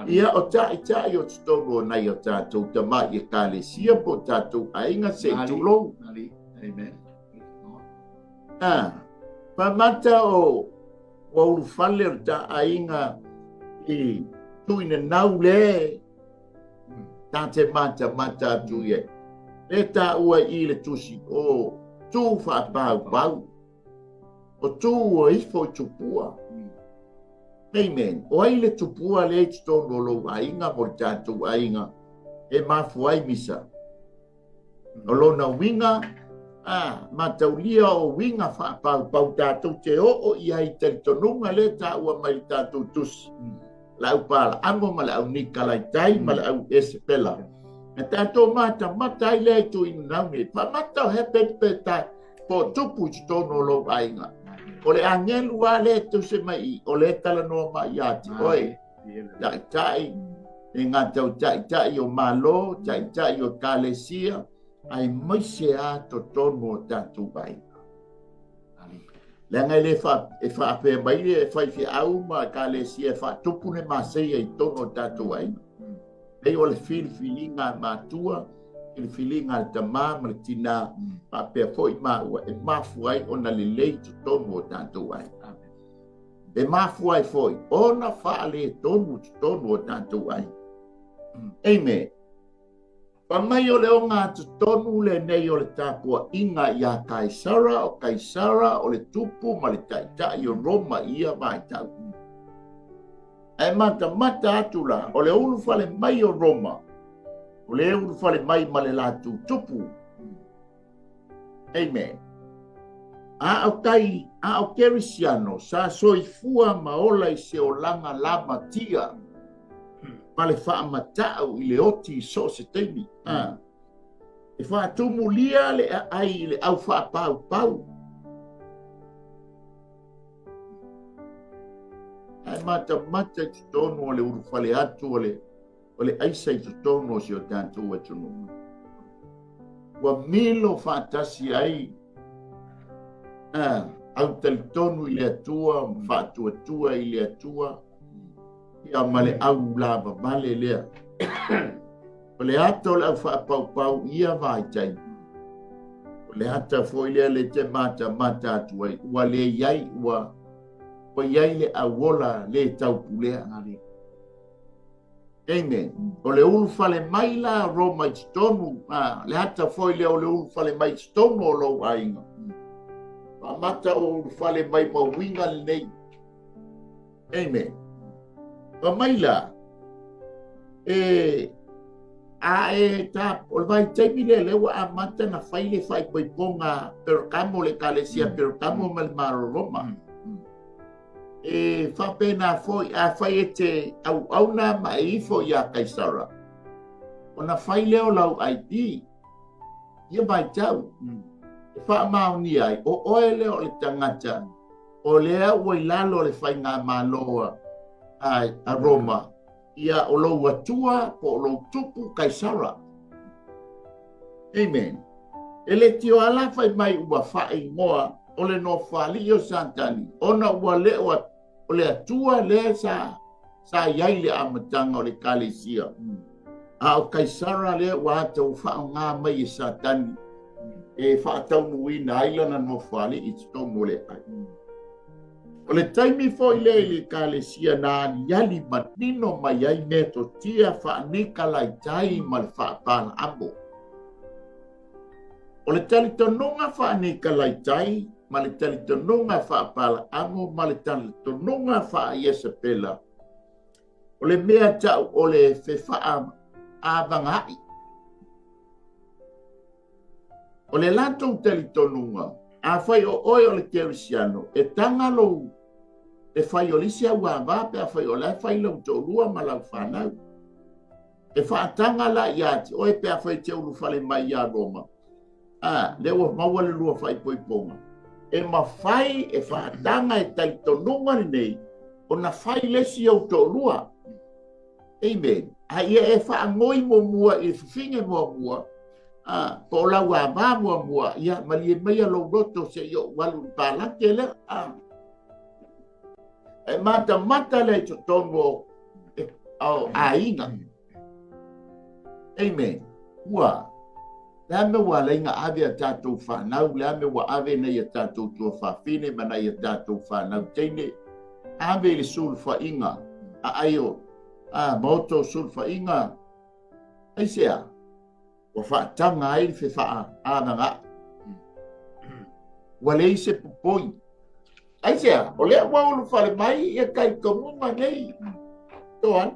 Speaker 2: ia o tai o stono na ia tatou tama ia kalesia po tatou ainga se tulo
Speaker 1: amen
Speaker 2: pamata o ulu fale ta ainga I tuina nau le tate mata tu ye le ta ua I le tusi o tu fa pau o tu o ifo tupua amen o ai le tupua le tono lo ainga mo tatu ainga e mafu ai misa o lona winga mataulia o winga fa pau tatu te o ia I te tonunga le ta ua mai tatu tusi lau pala amo ma lau nikalai tai ma lau esepela e tato mata ai le tu inau ni pa mata he peta po tupu tono lo ainga o le angelu ale tu se mai o le tala no mai ati oi tai e ngata tai o malo tai o kalesia ai mai se a to tono tatu bai le ngai le fa pe mai e fa fi au ma kalesia fa tupu ne masei I tono tatu ai ei o le filinga matua il filinga tama martina pa pe foi ma e mafu ai ona le lei tu tono tatu ai e mafu ai foi ona fa le tonu o tantu ai amen pa mai o le o ngā tonu le nei o le tāpua inga ia Kaisara o le tupu ma le taitai o Roma ia mai tau e mata atu la o le ulu fale mai o Roma o le ulu fale mai ma le latu tupu amen a o kerisiano sa soifua maola I se o langa lama tia ma le whaamatau I le oti so se teimi e whaatumulia le ai le au whaapau ai mata I tonu o le urufale atu o le aisa I tonu o se o tantu e tunu wa milo whaatasi ai au talitonu I le atua whaatuatua I le atua ia male au lava male lea o le ata o le au whaapau ia vaitai o le ata foi lea le te mata atu ai ua le iai ua iai le awola le taupulea ngare amen o le ulu fale mai la Roma I tonu le ata foi lea o le ulu fale mai tonu o lou ainga mata o ulu fale mai mawinga nei amen o mai la ta o vai taimi le wa amata na faile fai poiponga percamo le kalesia percamo mal maro Roma fa pena foi a faiete au na mai fo ya Kaisara ona faile o lau ID ia vai tau fa mauni ai o oele o le tangata o lea ua ilalo le fai ngā maloa a Roma ia o lou atua po o lou tupu Kaisara amen ele tio ala fai mai ua fai moa o le no fali o Santani ona ua le o le atua le sa iai le amatanga o le kalesia a o Kaisara le ua ata o fao ngā mai e Santani e whaatau nuina ailana no fali I tito mole ai o le taimi foi le kalesia na yali matino mai ai neto tia whaanika lai tai ma le whaapana amo. O le talitonunga whaanika lai tai ma le talitonunga whaapala amo ma le talitonunga whaaiesa pela. O le mea tau o le whewhaa avangai. O le latou talitonunga a whai o oi o le kerisiano e tanga lou e whai o lisi au avape a whai o lai whai lau tōrua ma lau whanau. E whaatanga la iati o e pe a whai te ulu whale mai ia Roma. Lewa maua le lua whai poiponga. E ma whai e whaatanga e talitonunga nei o na whai lesi au tōrua. Amen. A ia e whaangoi mo mua e whiwhinge mo mua. Po lau a mamua mua ia mali e mai alo roto se yo walu palake le e mata le to tongo a inga amen wa la me wa le nga ave tatu fa na la me wa ave na ya tatu to fa fine mana ya tatu fa na tene ave le sulfa inga ayo moto sulfa inga ai sea o whaatanga ai whi wha ānanga. Walei se pupoi. Ai sea, o lea waulu whare mai ia kai komunga nei. Toan.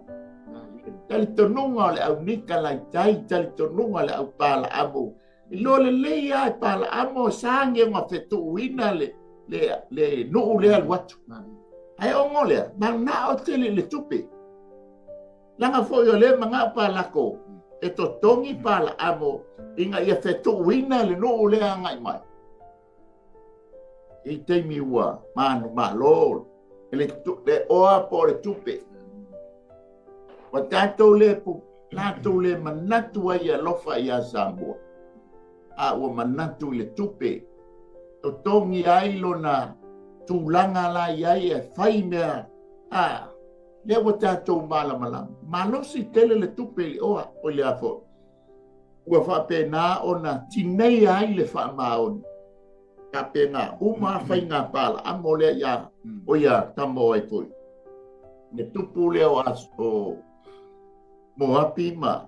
Speaker 2: Tali tonunga le au nika lai tai, tali tonunga le au pala amo. I lo le leia e pala amo sange ngā whetu uina le nuu lea luatu. Ai ongo lea, mana o tele le tupe. Langa foi o le mga pala ko. E to tongi pala amo inga ia whetu wina le no lea ngai mai. I teimi ua manu malo le oa po le tupe. Wa tātou le manatu ai a lofa i a Samoa. Ua manatu le tupe. To tongi ai lona tūlanga la iai e whai mea. Le wa tātou malamalam. Malosi tele le tupe li oa o le afo. Ua whape nā o na tinei ai le wha maoni.
Speaker 1: kapenga uma fainga pala amole ya oya tamo ai foi ne tupu leo as o moapi ma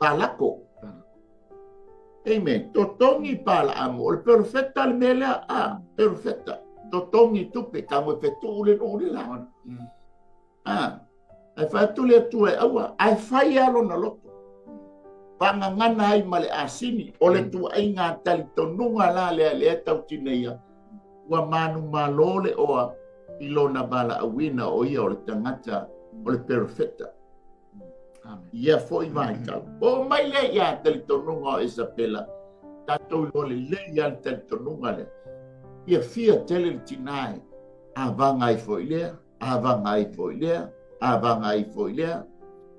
Speaker 1: palako amen totongi pala amo le perfetta le mele perfetta totongi tupe kamo fetu le no le la ai fa tu le tu awa ai fai alo na loto pangangana ai male asini ole tu ai ngā tali tonunga la le tau tineia wa manu malole o ilona bala awina o ia o le tangata o le perfecta ia foi mai tau o mai le ia tali tonunga o Isabela tatou le le ia tali tonunga le ia fia tele le tinai avanga ai foi lea avanga ai foi lea avanga ai foi lea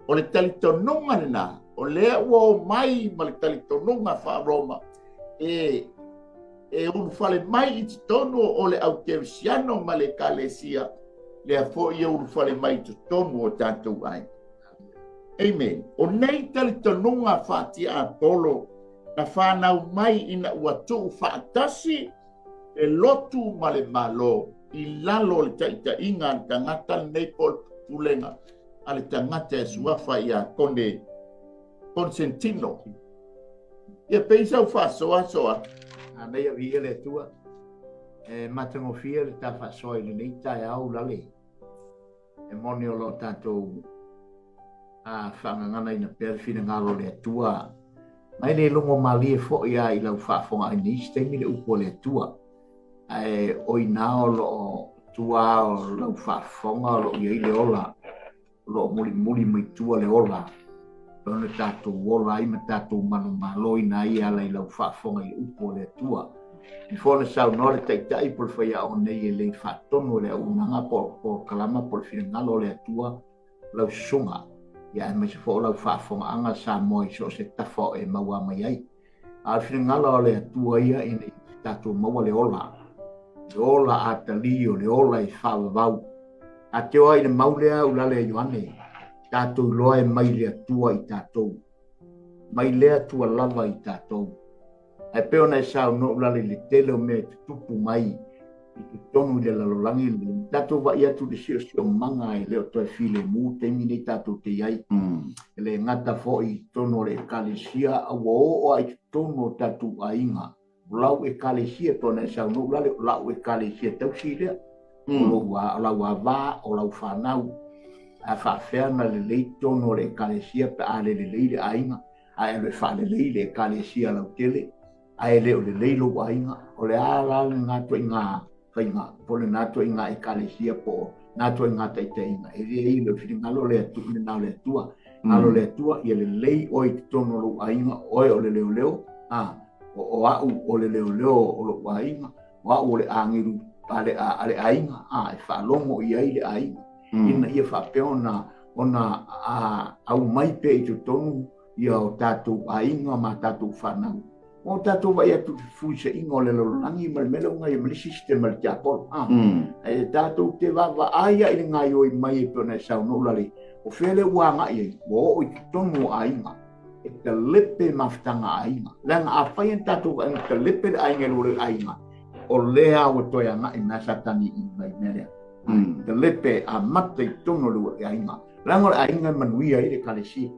Speaker 1: o le tali tonunga le na o lea ua mai ma le talitonunga whaaroma e unu fale mai i tonu o le aukerisiano ma le kalesia lea fo ia unu fale mai i tonu o tātou ai. Amen. O nei talitonunga whaatia Apollo na whanau mai ina ua tuu whaatasi e lotu ma le malo i lalo le taita inga tangata nei pol pulenga a le tangata e suafa ia konde Consentino. Ia peisa o fasoa soa. A meia via le tua. Matangofia le ta fasoa i nei tai au lale. E moni o lo tatou a whangangana ina perfina ngalo le tua. Mai le longo mali e fo ia i lau whaafonga i nis teimi le upo le tua. Oi nao lo tua o lau whaafonga lo iei le ola. Lo muli mai tua le ola. Lona tātou wola ai ma tātou manu maloi na ia lai lau whaafonga i upo le tua. I whona sau nore taitai por whaia o nei e lei whaatono le unanga por kalama por whingalo le tua lau sunga. Ia e mai se fo lau whaafonga anga sa moi so se tafo e maua mai ai. A whingalo le tua ia i nei tātou maua le ola. Le ola a talio le ola i whaavavau. A te oa i le maulea ulale Ioane. Tātou loa e mai lea tua i tātou. Mai lea tua lava i tātou. Ai peo nei sao no ulale le tele o mea te tupu mai i te tonu le lalolangi le. Tātou wa ia tu le sio manga e leo toi file mu te mine tātou te iai. Le ngata fo i tono le kalesia a o ai tono tātou a inga. Lau e kalesia tona e sao no ulale lau e kalesia tau si lea. O lau a vā o lau whanau. A whaafeana le lei tono le kalesia pe a le lei le ainga a e le wha le lei le kalesia lau tele a e leo le lei lo ainga o le ala le ngato i ngā whainga po le ngato i ngā e kalesia po ngato i ngā taitainga e le le whingalo le atu le nao le atua ngalo le atua i le lei o i tono lo ainga oe o le leo o au o le leo o lo ainga o au o le angiru a le ainga e whalongo i ai le ainga ina ia whapeo ona au mai pe i tonu ia o tātou ainga ma tātou whanau. O tātou vai atu fuise ingo le lolangi ma le mele unga i mali sistema le tiapol. Tātou te wawa aia i le ngai oi mai e peo nei sau no lali. O whele ua ngai e, o i tonu ainga. E te lepe maftanga ainga. Langa a whaien tātou vai te lepe ainga lore ainga. O lea o toi anga i nasatani i mai melea. Te lepe a mata i tono lua e ainga. Rango le ainga manuia i le kalesi.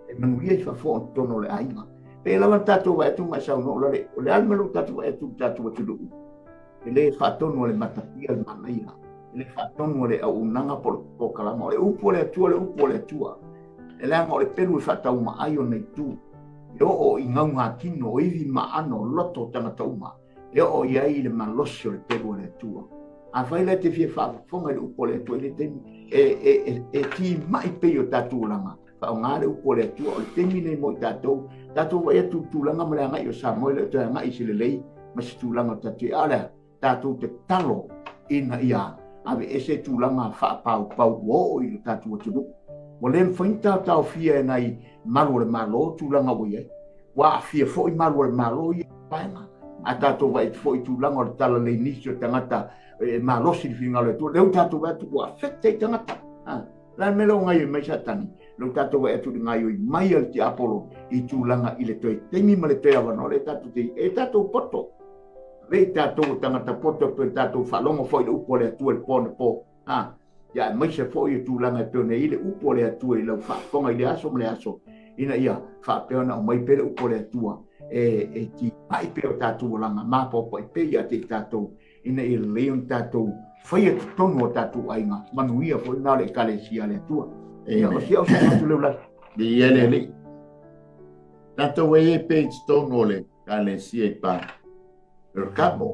Speaker 1: E manuia i whafo o tono le ainga. Pe lawan tātou wa etu mai sau no lale. O le almelu tātou wa etu tātou wa tulu. E le whatono le matapia le manaia. E le whatono le au unanga po kalama. O le upo le atua le upo le atua. E le anga o le pelu i whatau ma ai o nei tū. E o i ngau ngā tino o iwi ma ano loto tangata uma. E o iai le malosi o le pelu le atua. A whaile te fie whaafonga le upo le atua, e ti mai pei o tātou langa. Whao ngāre upo le atua, o le temi nei mo i tātou. Tātou wa ea tūlanga ma le angai o sa moe le o angai se le lei, ma se tūlanga o tātou. Alea, tātou te talo ina ia, ave ese tūlanga whaapau o i tātou o tunu. Wa le mwhainta tau fia e nei malu le malo, tūlanga o iei. Wa fia fo i malu le malo i paenga. A tātou wa e fo i tūlanga o le tala le nisi o tangata, ma losi di finga le tu leu tatu wa tu wa fete tangata la melo ngai mai satani leu tatu wa tu ngai mai al ti Apollo i tu langa i le toi temi ma le toi ava no le tatu te e tatu poto le tātou tangata poto pe tātou whalongo foi le upo le atua le pōna pō. Ia mai se foi tu langa pe ne ile upo le atua i lau whafonga i le aso mo le aso. Ina ia whapeona o mai pere upo le atua e ti pai pe o tātou langa mapopo i pe ia te tātou ina i leon tātou whaia tonu o tātou ainga manuia foi nā le kale sia le atua. Ia o sia o sa tātou leu lai.
Speaker 2: Ia le. Tātou e page tonu o le kale sia i pā. Perkamo.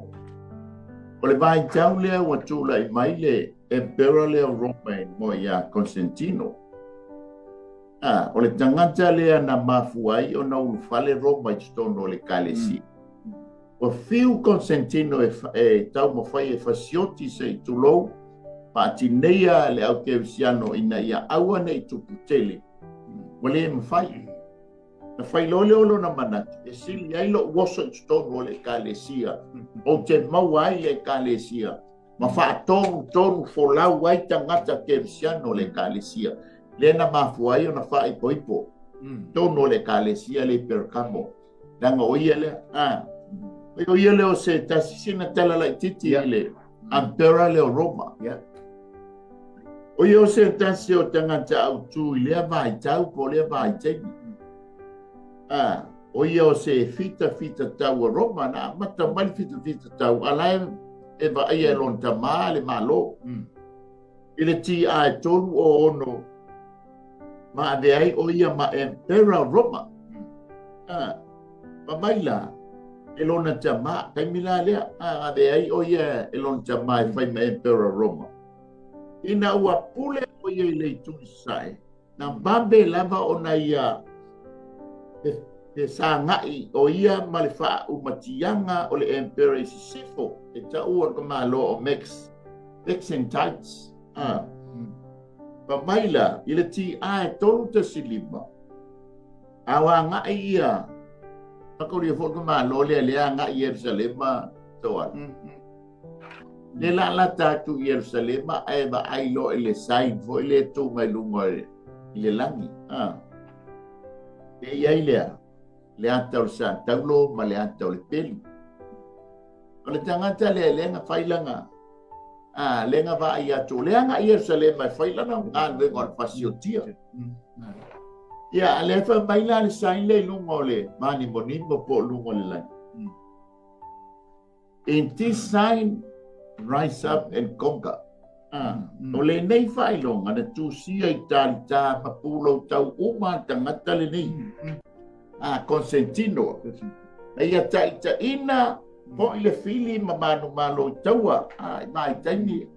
Speaker 2: O le vai tau lea ua tūla i mai le Emperor lea Roman mo ia Constantino. O le tangata lea na mafuai o na ulufale Roma i tono le kalesi. O fiu Constantino e tau mawhai e fasioti se i tulou pa atinea le au kevisiano ina ia aua nei tuputele. Wale e mawhai. Na whailole olo na manati, e sili ailo woso i tono o le kalesia. O te mauai le kalesia. Ma wha tonu folau ai tangata kevisiano le kalesia. Le na mafuai o na wha i poipo. Tono le kalesia le Perkamo. Nanga oia le, oia le o se tasisina tala lai titi le Ampera le o Roma. Oia o se tasi o tangata au tu i lea vai tau po lea vai tegi. Oia o se fita tau o Roma na mata mali fita tau alai e va ia lon tama le malo. Ile ti a tolu o ono ma ave ai oia ma Emperor Roma. Ma maila e lona tama kai mila lea ave ai oia e lon tama e fai ma Emperor Roma. Ina ua pule oia i le tui sai. Na bambe lava ona ia te sa ngai o ia ma le wha umatianga o le Emperor i sifo e ta ua ka malo o Maxentites. Pa maila i le ti a e tolu te silima. Awa ngai ia pakau lia fo ka malo lea ngai Yerusalema toa. Le la tatu Yerusalema e ba ailo e le sain fo i le tu mai lunga i le langi. E iai lea. Le atau sa taulo ma le atau le pelu. O le tangata le lenga whailanga. Lenga wa ai atu. Lenga i Yerusalema whailanga ngā ngon pasiotia. Ia, le wha maila le sain le lungo le mani monimo po lungo le lai. In this sign, rise up and conquer. O le nei whailonga na tu sia i tali tā mapulo tau uma tangata le nei. Constantino. Ia ta ina po ile fili mamanu malo taua mai taimi.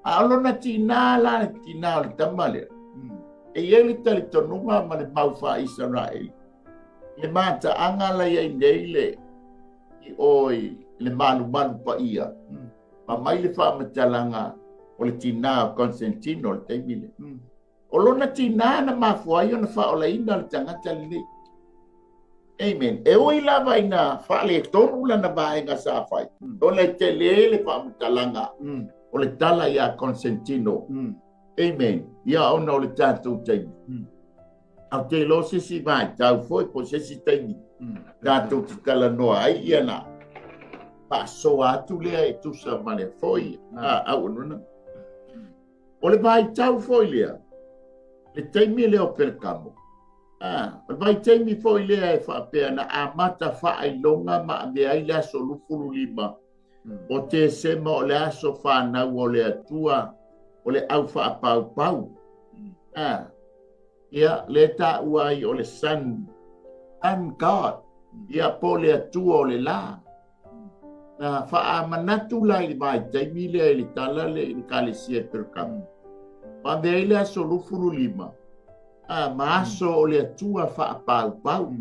Speaker 2: Alona tina la tina le tamale. E ele tali tonuma ma le maufa Israel. Le mata angala ia neile i oi le manu pa ia. Ma mai le fa matalanga o le tina Constantino le taimi. Olona tina na mafuai ona fa ola ina le tangata le. Amen. E oi lava ina whaale tonu lana vaenga sa whai. O le te le whamatalanga. O le tala ia Constantino. Amen. Ia ona o le tātou taimi. Au te lo sisi vai, tau foi po sisi taimi. Tātou te tala noa ai ia na. Paso atu lea e tusa mane foi. Au anuna. O le vai tau foi lea. Le taimi leo Perkamo. Vai taimi foi lea e whaapea na amata whaailonga ma me ai le aso lufuru lima. O te sema o le aso whanau o le atua o le au whaapau. Ia le ta uai o le sun God. Ia po le atua o le la. Na whaamanatu lai vai taimi lea i tala le i kalesia Perkamo. Ma me ai le aso lufuru lima. Maaso o le atua whaapau.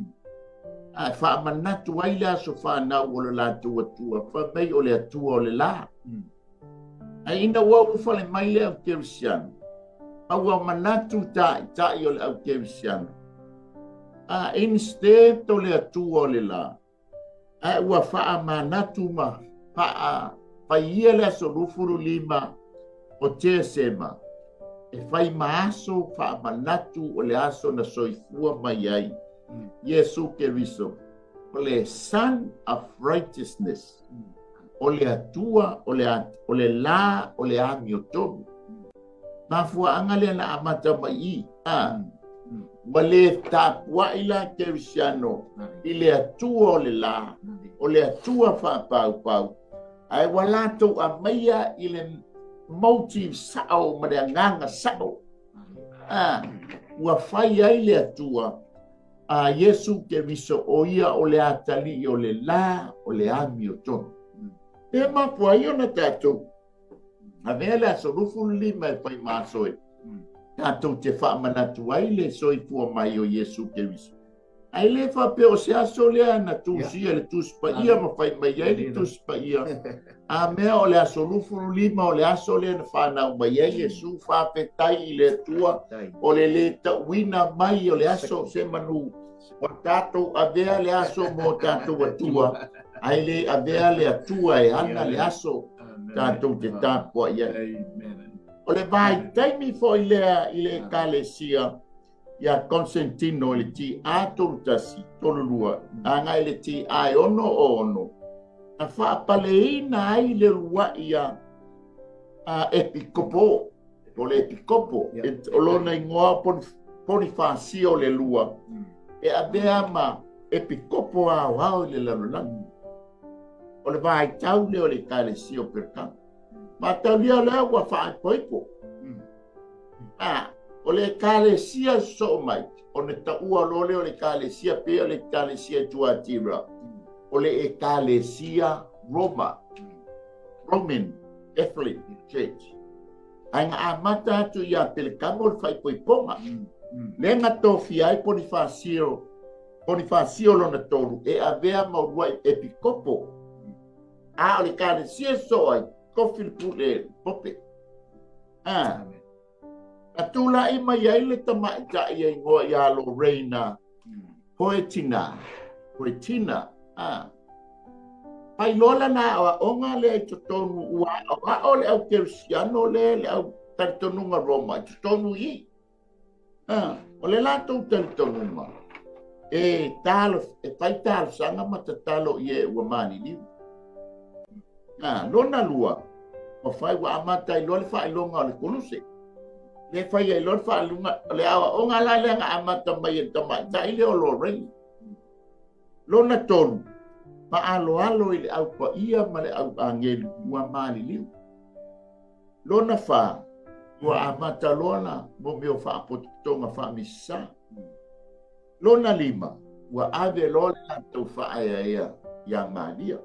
Speaker 2: Whaamanatu ai le aso whanau o le lātua atua. Whamei o le atua o le la. Ina wau whale mai le au Kerisiano. Aua manatu tai o le au Kerisiano. Instead o le atua o le la. Ua whaamanatu ma. Whaia le aso lufuru lima o te sema. E fai maaso whaamanatu o le aso na soifua mai ai. Iesu Keriso.
Speaker 1: o le Son of Righteousness. O le atua, o le la, o le ami o tonu. Mafua angale na amata mai. Ma le tapua ila kerisiano. I le atua o le la. O le atua whapau. Ai walato a meia i le motive sao ma le anganga sao. Ua whai ai le atua. A Yesu ke viso o ia o le atali o le la o le ami o tonu. E mapua i ona tātou. A mea le asorufu lima e pai māsoe. Tātou te whaamanatu ai le soifua mai o Yesu ke viso. Ai le whapeo se aso lea na tūsia le tūspa ia ma whai mai ai le tūspa ia. A mea o le asorufu lima o le aso lea na whanau mai ai Yesu whapetai i le tua. O le tauina mai o le aso se manu. O tātou a mea le aso mo tātou atua. Ai le a mea le atua e ana le aso tātou te tāpua ia. O le vai taimi fo i le kalesia ia Constantino le ti a tolutasi tolulua. Anga i le ti a ono o ono. A whaapaleina ai le lua ia epikopo. O le epikopo. O lona ingoa poni whaasio le lua. E a mea ma epikopo au le lalulangu. O le vai tau le o le kalesia o perkang. Ma tau lia lea ua whaai poipo. O le kalesia so mai. O ne taua lole o le kalesia pe o le kalesia Tuatira. O le e kalesia Roma. Roman Catholic Church. Ai ngā amata atu ia pelekango le whai poiponga. Le ngā tofi ai Bonifasio lona tolu. E a vea maurua epikopo. O le kalesia so ai. Kofi le pope. A tula i mai ai le tamaita i ingoa i a Lorena Poetina. Pai lola na awa onga le ai totonu ua o le au kerisiano le au taritonunga Roma. Totonu i. O le lato taritonunga. E pai talo sanga matatalo i e ua mani liu. Lona lua. O fai wa amata i lole fai longa o le kuluse. Le fai ai lole fai lunga le awa o ngā la le nga amata mai e tamata i le o lo rei. Lona tonu. Ma alo i le au pa ia ma le au angelu ua mali liu. Lona fa. Ua amata lona mo meo fa apotonga fa misa. Lona lima. Ua ave lole la tau fa ea ia malia.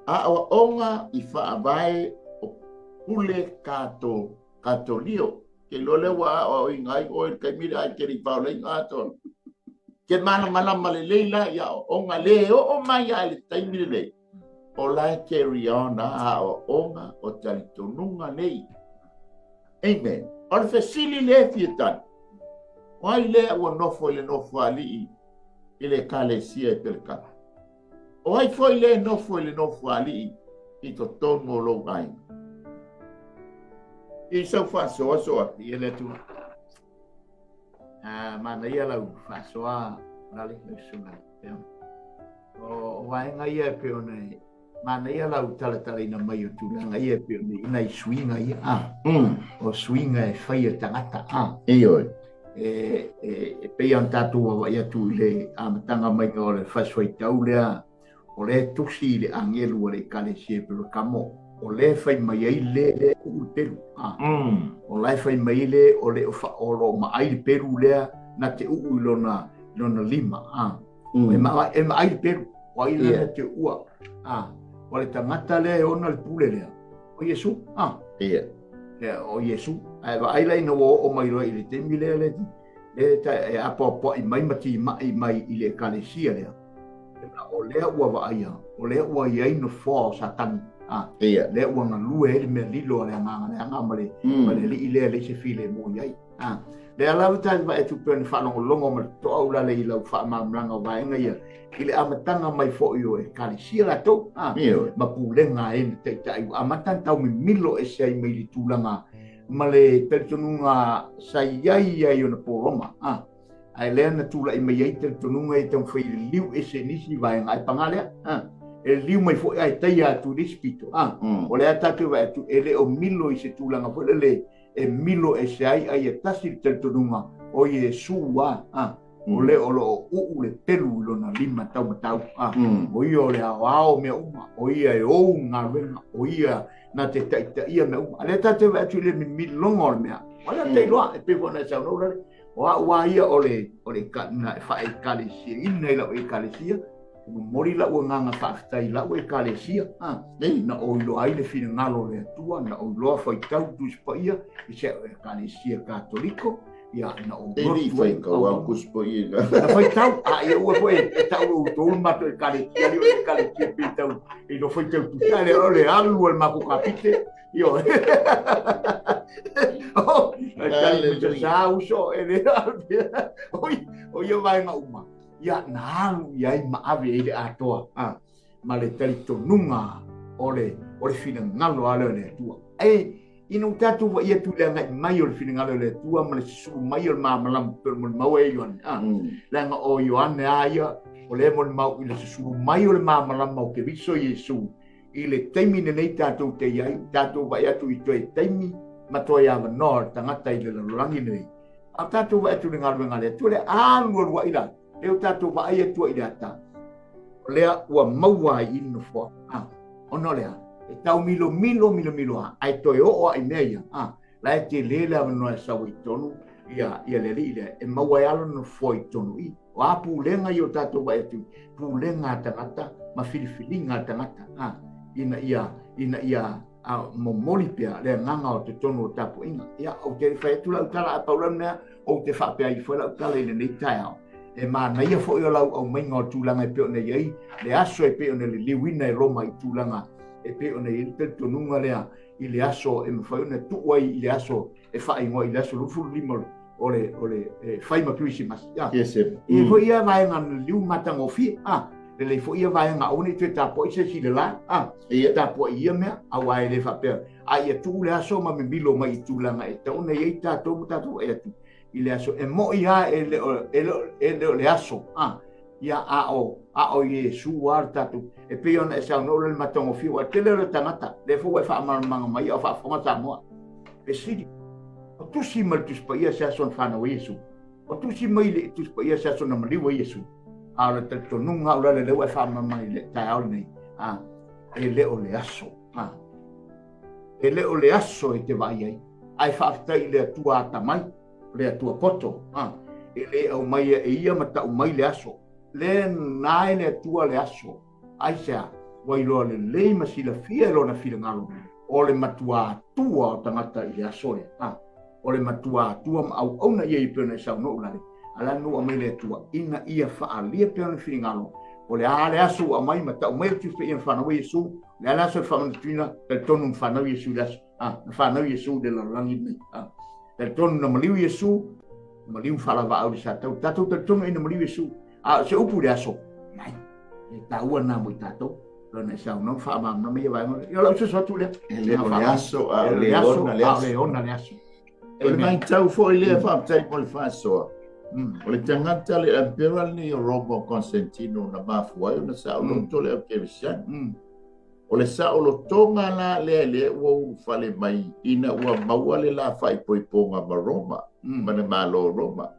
Speaker 1: Awa onga i whaabai o pule kato lio. Ke lole wa o ingai o il kaimira ai keri paule ingato. Ke mana male leila ya onga le o mai ai le taimire le. O lai keri ona awa onga o talitonunga nei. Amen. O le fesili le fietan. Wai le ua nofo le nofo ali i le kalesia e pelkana. O ai foi le nofo ali i to tono lo ai. I sau fa so i le tu. Mana ia lau fa so nali le suna. O vai ngai e pe ona. Mana ia lau tala ina mai o tu ngai e pe ona ina i swinga ia. O swinga e fai tangata. Oi. E pe an tatu wa ia tu le amatanga mai o le fa so i tau le o le tusi le angelu o le kalesia pero kamo o le fai mai ai le utelu o le fai mai le o le o lo ma ai peru le na te u lona lima e ma ai peru o ai le te ua o le tangata le ona le pule le o Yesu o Yesu ai le no o mai ro i le temi le e apo i mai mati mai i le kalesia le o lea ua waaia, o lea ua iai no fo satan. Lea ua ngalue ele me lilo le anga ma le li ilea le se file mo iai. Lea lau tani wa e tupeni whanongo longo ma toa ula le ilau wha mamranga wa enga ia. Ile amatanga mai fo iyo e kalesia la tau. Ma pulenga e te tai. Amatan tau mi milo e se ai mai li tūlanga. Ma le peritonunga sa iai iai o na poroma. ai le na tula I mai te tonunga I tau fai liu ese nisi vai ngai pangale e liu mai fo ai tai atu dispito o le atatu vai atu ele o milo I se tulanga fo le e milo e se ai e tasi te tonunga o Yesua o le o lo u le telu lo na lima tau o ia o le ao me uma o ia e o nga wenga o ia na te ia me uma le tate vai atu le mi longo mea wala te loa e pe fona sa no le wa ia o le ka na fa e kalesia ina ila e kalesia mori la o nga fa tai la o e kalesia na o lo ai le fina ngalo le tua na o lo fa tau tu spaia I se e kalesia katoliko ia na o
Speaker 2: Ele fai ka wa kuspo I
Speaker 1: na fai tau ia o foi tau o to mato e kalesia le e kalesia pe tau e no foi tau tu le o le alu o ma ko kapite io oh kali sa uso ele o ia vai nga uma ia na ia ma ave ele atoa ma le tali tonunga ole fina ngalo ale le tua inu tatu wa ia tu le ngai mai o fina ngalo le tua ma le su mai o ma malam per mo mau e yon la nga o yon ia o le mo mau I le su mai o le ma malam mau ke viso Yesu I le taimi nei tatu te iai tatu wa ia tu I toi taimi ma toi ama no tangata I le langi nei a tatu wa tu ngalo ngale tu le alu wa ila e o tatu wa ia tu I ata le wa maua I no fo ono le e tau milo ai toi o ai meia la te le la no sa wi tonu ia le le e maua ala no foi tonu I o apu lenga I o tatu wa tu pu lenga tangata ma filifilinga tangata ina ia momoli pia le nganga o te tonu o tapu inga ia o te fai tu la tala a paulana o te fa pe ai foi la tala I le tai au e ma na ia foi o lau au mainga o tulanga e pe o nei ai le aso e pe o nei le liwina e Roma I tulanga e pe o nei te tonunga lea I le aso e mawhai o nei tuai I le aso e whai ngoa I le aso lufu limo o le whai mapuisi mas e foi ia vai ngan liu matang ofi le foi ia vai nga oni te tapo I se si le la tapo ia mea au ai le whapea ia tu le aso ma me bilo mai I tulanga e tau nei ei tato e atu I le aso e mo ia e le aso ia a o Yesu ar tatu e pe ona e sa no le matongo fi wa tele le tangata le fo fa manga mai o fa fonga ta mo e sidi o tu si mal tu spa ia sa son fa no Yesu o tu si mai le tu spa ia sa son na mali wa Yesu a le te tonunga o le wa fa mai le ta au nei e le o le aso e le o le aso e te vai ai fa tai le tua ta mai le tua poto e le o mai e ia mata o mai le aso le nai le tua le aso ai sea wai lo le masila fia lo na fila ngalo o le matua tua o tangata I le aso o le matua tua ma au ona ia I pena sa no ulale ala no mai le tua ina ia fa alia pena fila ngalo o le ale aso a mai mata o mai tu fe ia fa na Yesu le ala so fa na tina le tonu fa na Yesu las fa na Yesu de la langi ni le tonu na maliu Yesu maliu fa la va au sa tatu te tonu ina maliu Yesu se upu le aso mai e taua na mo tato lona sa non fa ma na me vai io lo so tu le
Speaker 2: aso
Speaker 1: le ona le aso
Speaker 2: e mai tau fo le fa tai mo le fa so o le tangata le imperial ni Roma Constantino na mafuai na sa lo to le Kevisian o le sa o lo tonga la le wo fale mai ina ua maua le la fai poiponga ma Roma ma na malo Roma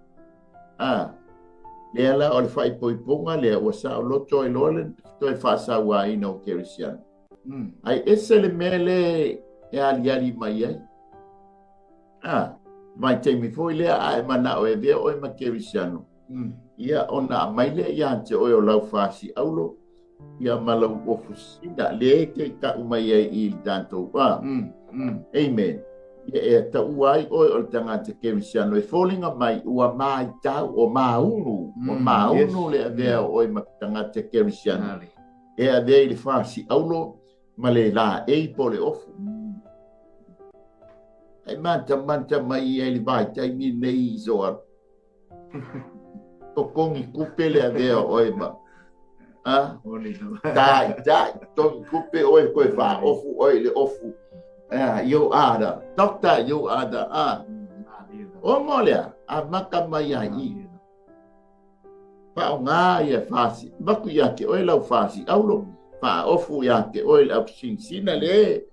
Speaker 2: le ala o le fai poiponga le o sa o loto e lole to e fa sa wa ina o Kerisian ai ese le mele e ali mai ai mai te mi foi le ai mana o e ve o e ma Kerisiano ia ona mai le ia te o lau fasi aulo ia malau o fusina le ke ka umai ai I tanto amen e ta uai o tanga te Kerisiano e fallinga mai ua mai tau o maunu le avea o i tanga te Kerisiano e avea I le fasi aulo ma le la e po le ofu ai manta mai e le vai tai mi nei zoa o kongi kupe le avea o i ma dai to kupe o i koe fa ofu o i le ofu yo ada doctor yo ada o molea a maka mai ai
Speaker 1: Whaonga ia whasi. Maku ia ke oe lau whasi. Aulo. Whaofu ia ke oe lau sinsina le.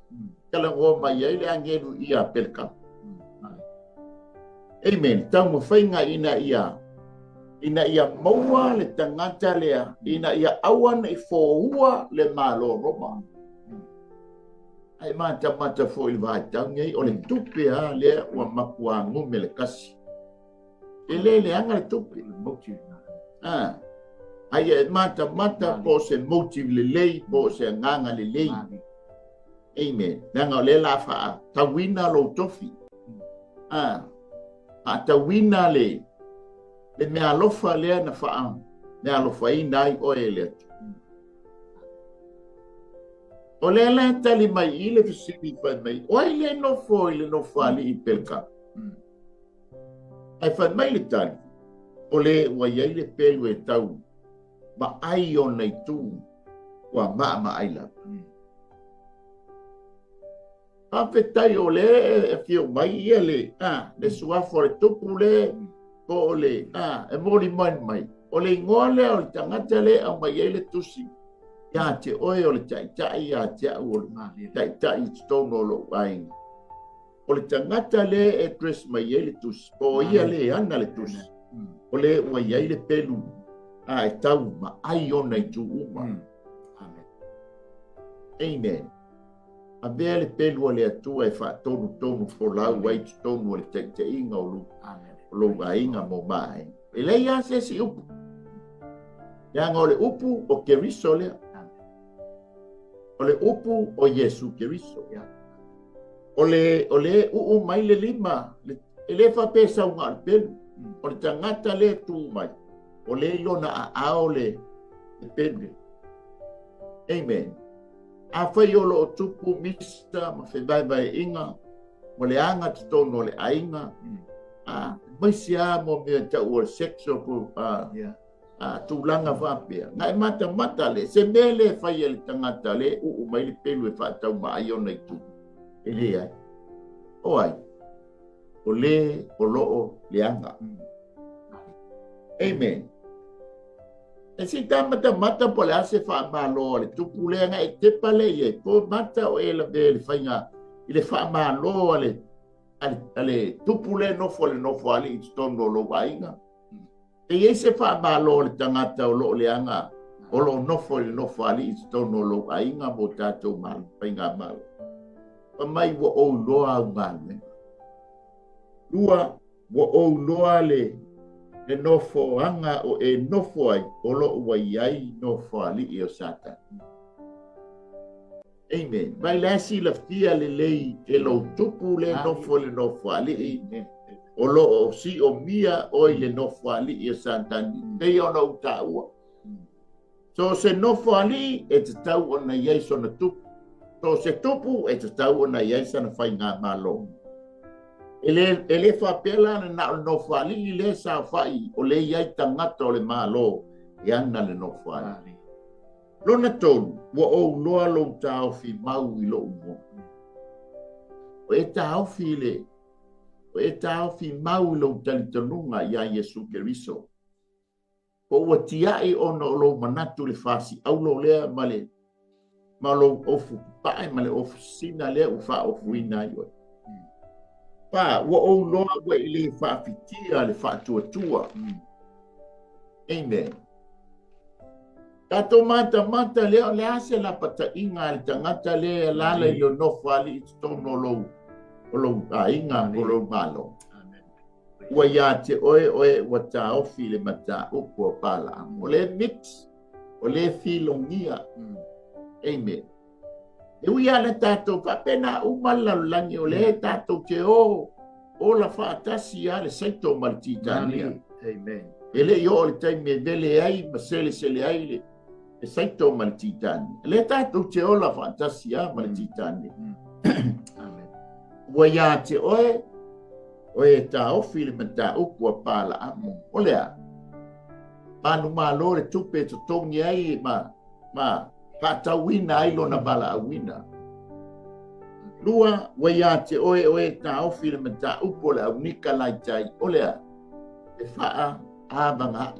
Speaker 1: Kalangoa mai ai le angelu ia pelka. Amen. Tau mo whainga ina ia. Ina ia maua le tangata lea. Ina ia awan i fōhua le malo roma. Ai mata fo il vai tangi o le tupe a le wa makua ngume le kasi. Le anga le tupe motive. Ai mata po se motive le lei po se nganga le lei. Amen. Nanga le la fa tawina lo tofi. Tawina le me alofa le na fa. Me alofa inai o ele. O le la tali mai i le fisili fai mai. O le no fo i le no fali i pelka. Ai fai mai le tali. O le wa iai le pelu e tau. Ma ai o nei tu. Wa ma ai la. Awhetai o le e fio mai ia le. Le suafo le tupu le. Ko o le. E mori mai. O le ingoa le o le tangata le au mai iai le tusi. Ya te oe o le tai ya te au o le tai stono lo wain. O le tangata le e dress mai e le tus. O ia le ana le tus. O le ua iai le pelu. E tau ma ai ona i tu uma. Amen. A bea le pelu o le atua e wha tonu fo lau wai tu tonu o le te inga o lu. O lo wainga mo mai. E le ia se si upu. Ia ngā o le upu o keriso lea. O le upu o Yesu Keriso. O le mai le lima. Le fa pesa unga al pelu. O le tangata le tu mai. O le ilona a le pelu. Amen. A whai o lo tupu mista ma whai inga. Mo le anga titono o le ainga. Mai sia mo mea tau o sexo pu. Tūlanga whapea. Ngai mata le. Se mele whai ele tangata le. Mai le pelu e whaatau ma ai ona i tu. E le ai. O ai. O le o loo le anga. Amen. E si mata po le ase wha malo le tupu le anga e tepa le ye. Po mata o e la le whainga. I le wha malo ale tupu le nofo ale i tono lo wainga. E ye se wha malo le tangata o loo le anga. O lo nofo ali i tono lo ainga mo tātou malo, painga malo. Pa mai wa o loa au malo. Lua wa o loa le nofo anga o e nofo ai, o lo wa iai nofo ali i o sata. Amen. Vai lasi la fia le lei e lo tupu le nofo ali i. O lo o si o mia o le nofo ali i o sata. Nei ona utaua. So se nofo ali e te tau o na iai so na tupu. So se tupu e te tau o na iai sa na whai ngā malo. E le whapela na nofo ali i le sa whai o le iai tangata o le malo e ana le nofo ali. Lona tonu, wa o loa lo tau fi mau i lo umo. O e tau fi le, o e tau fi mau i lo talitanunga ia Yesu Keriso. O ua tiai ona o lo manatu le fasi, au lo lea male, ma lo ofu pae male ofu sina lea ufa ofu ina ioi. Pa, ua o loa ua i le whaafitia le whaatua. Amen. Tato mata leo le ase la pata inga le tangata le lala i lo nofo ali i tono o lo inga o lo malo. Ua ia te oe ua ta ofi le mata upo o pala. O le mix, o le filongia. Amen. E uia le tato whapena umala langi o le tato ke o la whaatasi a le saito maltitania.
Speaker 2: Amen.
Speaker 1: Ele yo le taime vele ai, masele ai le. E saito maltitani. Le tātou te ola fantasia maltitani. Amen. Ua ia te oe tā ofi le mata upu a pāla amo. O lea. Manu malo le tupe to tongi ai ma patawina ai lona bala awina. Lua, ua ia te oe tā ofi le mata upu le aunika lai tai. O lea. E faa abanga.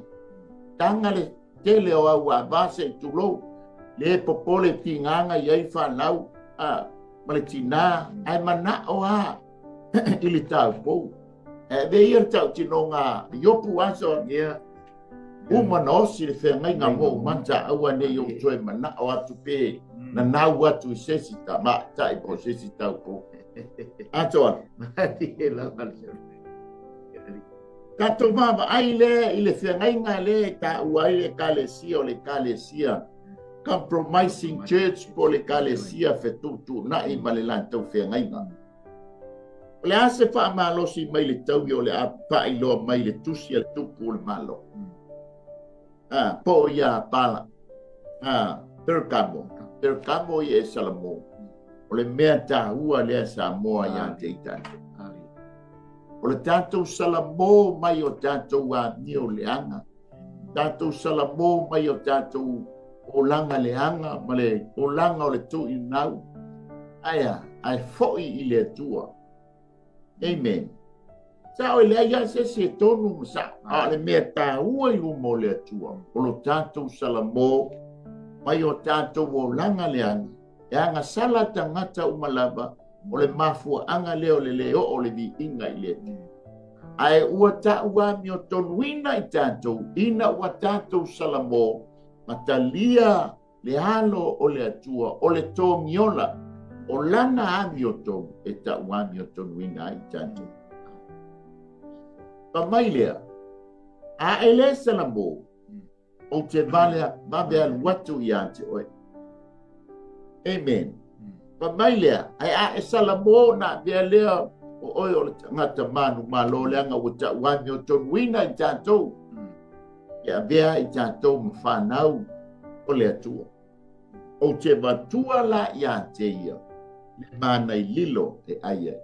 Speaker 1: tanga le tele o au a base tulo le popole tinganga iai whanau ma le tina ai mana o a ili tau pou ve ia tau tino ngā iopu aso uma nosi le whengai ngā mō manta aua ne i o toe mana o atu pe na nau atu i sesi ta ma tai po sesi tau pou atoa tato mama ai le i le whengai ngā le ta uai le kalesia o le kalesia compromising church po le kalesia fetutu na i ma le lantau whengai ngā le ase wha malosi mai le tau i o le a pai loa mai le tusi al tupu le malo po ia pala Perkamo i e Salamo o le mea tā ua lea Samoa ia te itante o le tātou Salamo mai o tātou a nio leanga tātou Salamo mai o tātou o langa leanga ma le o langa o le tu i nau aia ai foi i le tua amen sa o le ia se tonu sa a le mea tā ua i umo le tua o lo tātou Salamo mai o tātou o langa leanga e anga sala tangata umalava o le mafua anga leo le leo o le vi inga i le ai ua ta ua mi o tonuina i tātou ina ua tātou Salamo matalia le halo o le atua o le tō miola o lana ami o tonu e ta ua mi o tonuina i tātou pa mai lea a ele Salamo o te vale al watu i ante oe. Amen. Pa mai lea, ai a e Salamo na vea lea o oe o le tangata manu malo leanga o ta wami o tonuina i tātou. Ia vea i tātou mwhanau o le atua. O te matua la i ante ia, le mana i lilo e aia.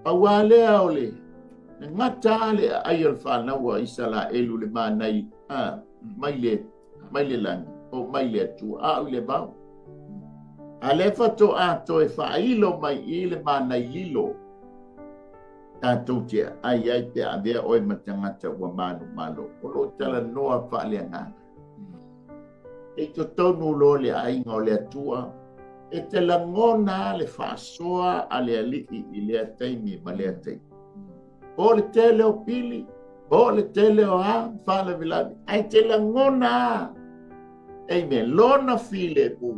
Speaker 1: Pa wā lea o le, ngata le aia le whanau a isa la elu le mana i mai le langi o mai le atua au le bau a le fato a to e whailo mai i le mana i lilo tātou te ai pe a vea oe matangata ua manu malo o lo tala noa whaale ngā e to tonu lo le ainga o le atua e te langona le whaasoa a le alii i le ataimi ma le ataimi o le tele o pili o le tele o whala vilavi ai te langona amen lona file pu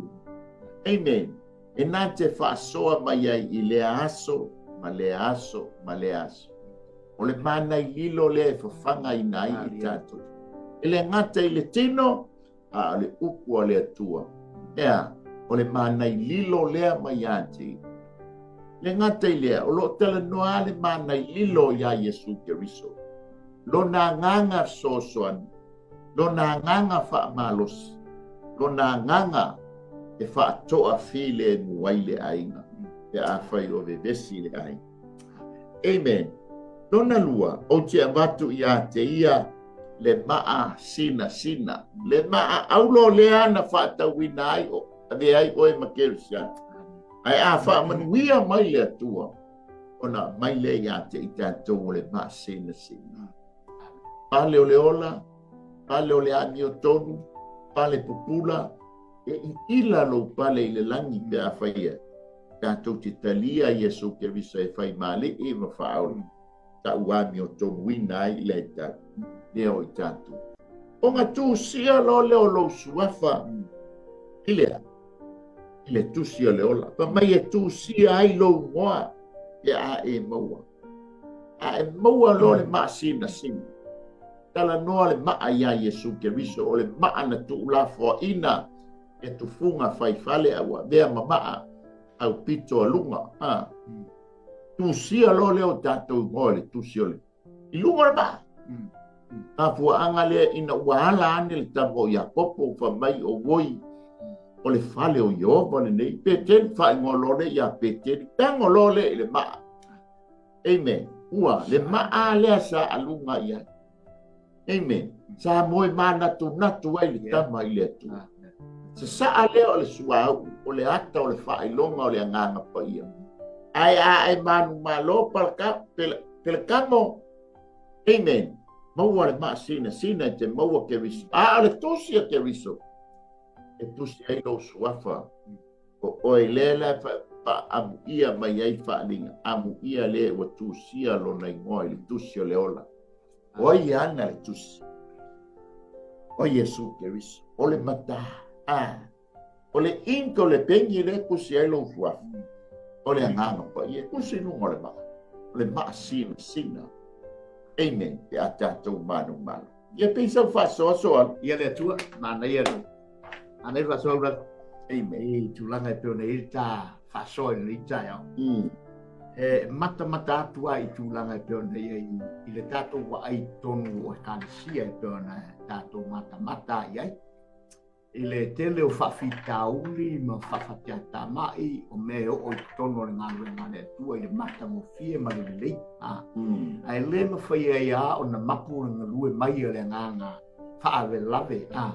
Speaker 1: amen e nā te whaasoa mai ai i le aso ma le aso ma le aso o le mana i lilo le e whawhanga i nai i tātou e le ngata i le tino a le upu a le atua ea o le mana i lilo lea mai ati le ngata i lea o lo tala noa le mana i lilo ia Yesu Keriso lo na nganga sosoan lo na nganga fa malos lo na nganga e fa toa file muaile ainga e a fai o vesi le ai amen lo na lua o te avatu ia te ia le maa sina le maa aulo le ana fa tawina ai o ave ai o e makerusia ai a fa manuia mai le atua ona mai le ia te ita to le maa sina pale o le ola, pale o le ami o tonu, pale pupula, e ila lo pale i le langi pe a whaia. Tātou te talia Yesu Keriso e whai male e ma whaole. Ta uami o tonu wina i le tātou, leo i tātou. O ngā tū sia lo leo lo suafa, i le tū sia le ola. Pa mai e tū sia ai lo moa, e a e maua. A e maua lo le maa sina. Tala noa le maa ia Yesu Keriso o le maa na tu la fo ina e tu funga fai fale awa vea mamaa au pito alunga tu sia lo leo tātou ngole tu sia le i lunga ba a fua anga le ina wahala ane le tamo ia popo fa mai o woi o le fale o Yehova le nei peten fai ngolole ia peten tangolole le maa amen ua le maa lea sa alunga ia amen. Sa moe mana tu natu ai le tama i le atu. Sa saa leo le suau, o le ata o le whailonga o le anganga pa ia. Ai manu malo palka pelkamo. Amen.
Speaker 2: maua le maasina sina te maua ke riso le tosia ke riso e tusi ai lo suafa o e lela pa amu ia mai ai whaalinga amu ia le wa tusia lo na ingoa le tusi o le ola o ia ana le tusi o Yesu ke riso o le mata o le inko le pengi le kusi ai lo suafa o le anganga pa ia kusi nunga le maasina sina. Amen. Te atatou manu manu. Ia pensa whasoa.
Speaker 1: Ia le tua, mana ia lo. Anei whasoa ura. Amen. Tulanga e peona i ta whasoa i ta iau. Mata atua i tulanga e peona i le tatou wa ai tonu o kalisia e peona tatou mata i ai. I le tele o whawhitauli ma whawhatiata mai o me o i tono le ngā tua i le mata mo fie ma le lei. Ai le ma whai ai o na mapu na lue mai o le nganga whaawe lave ma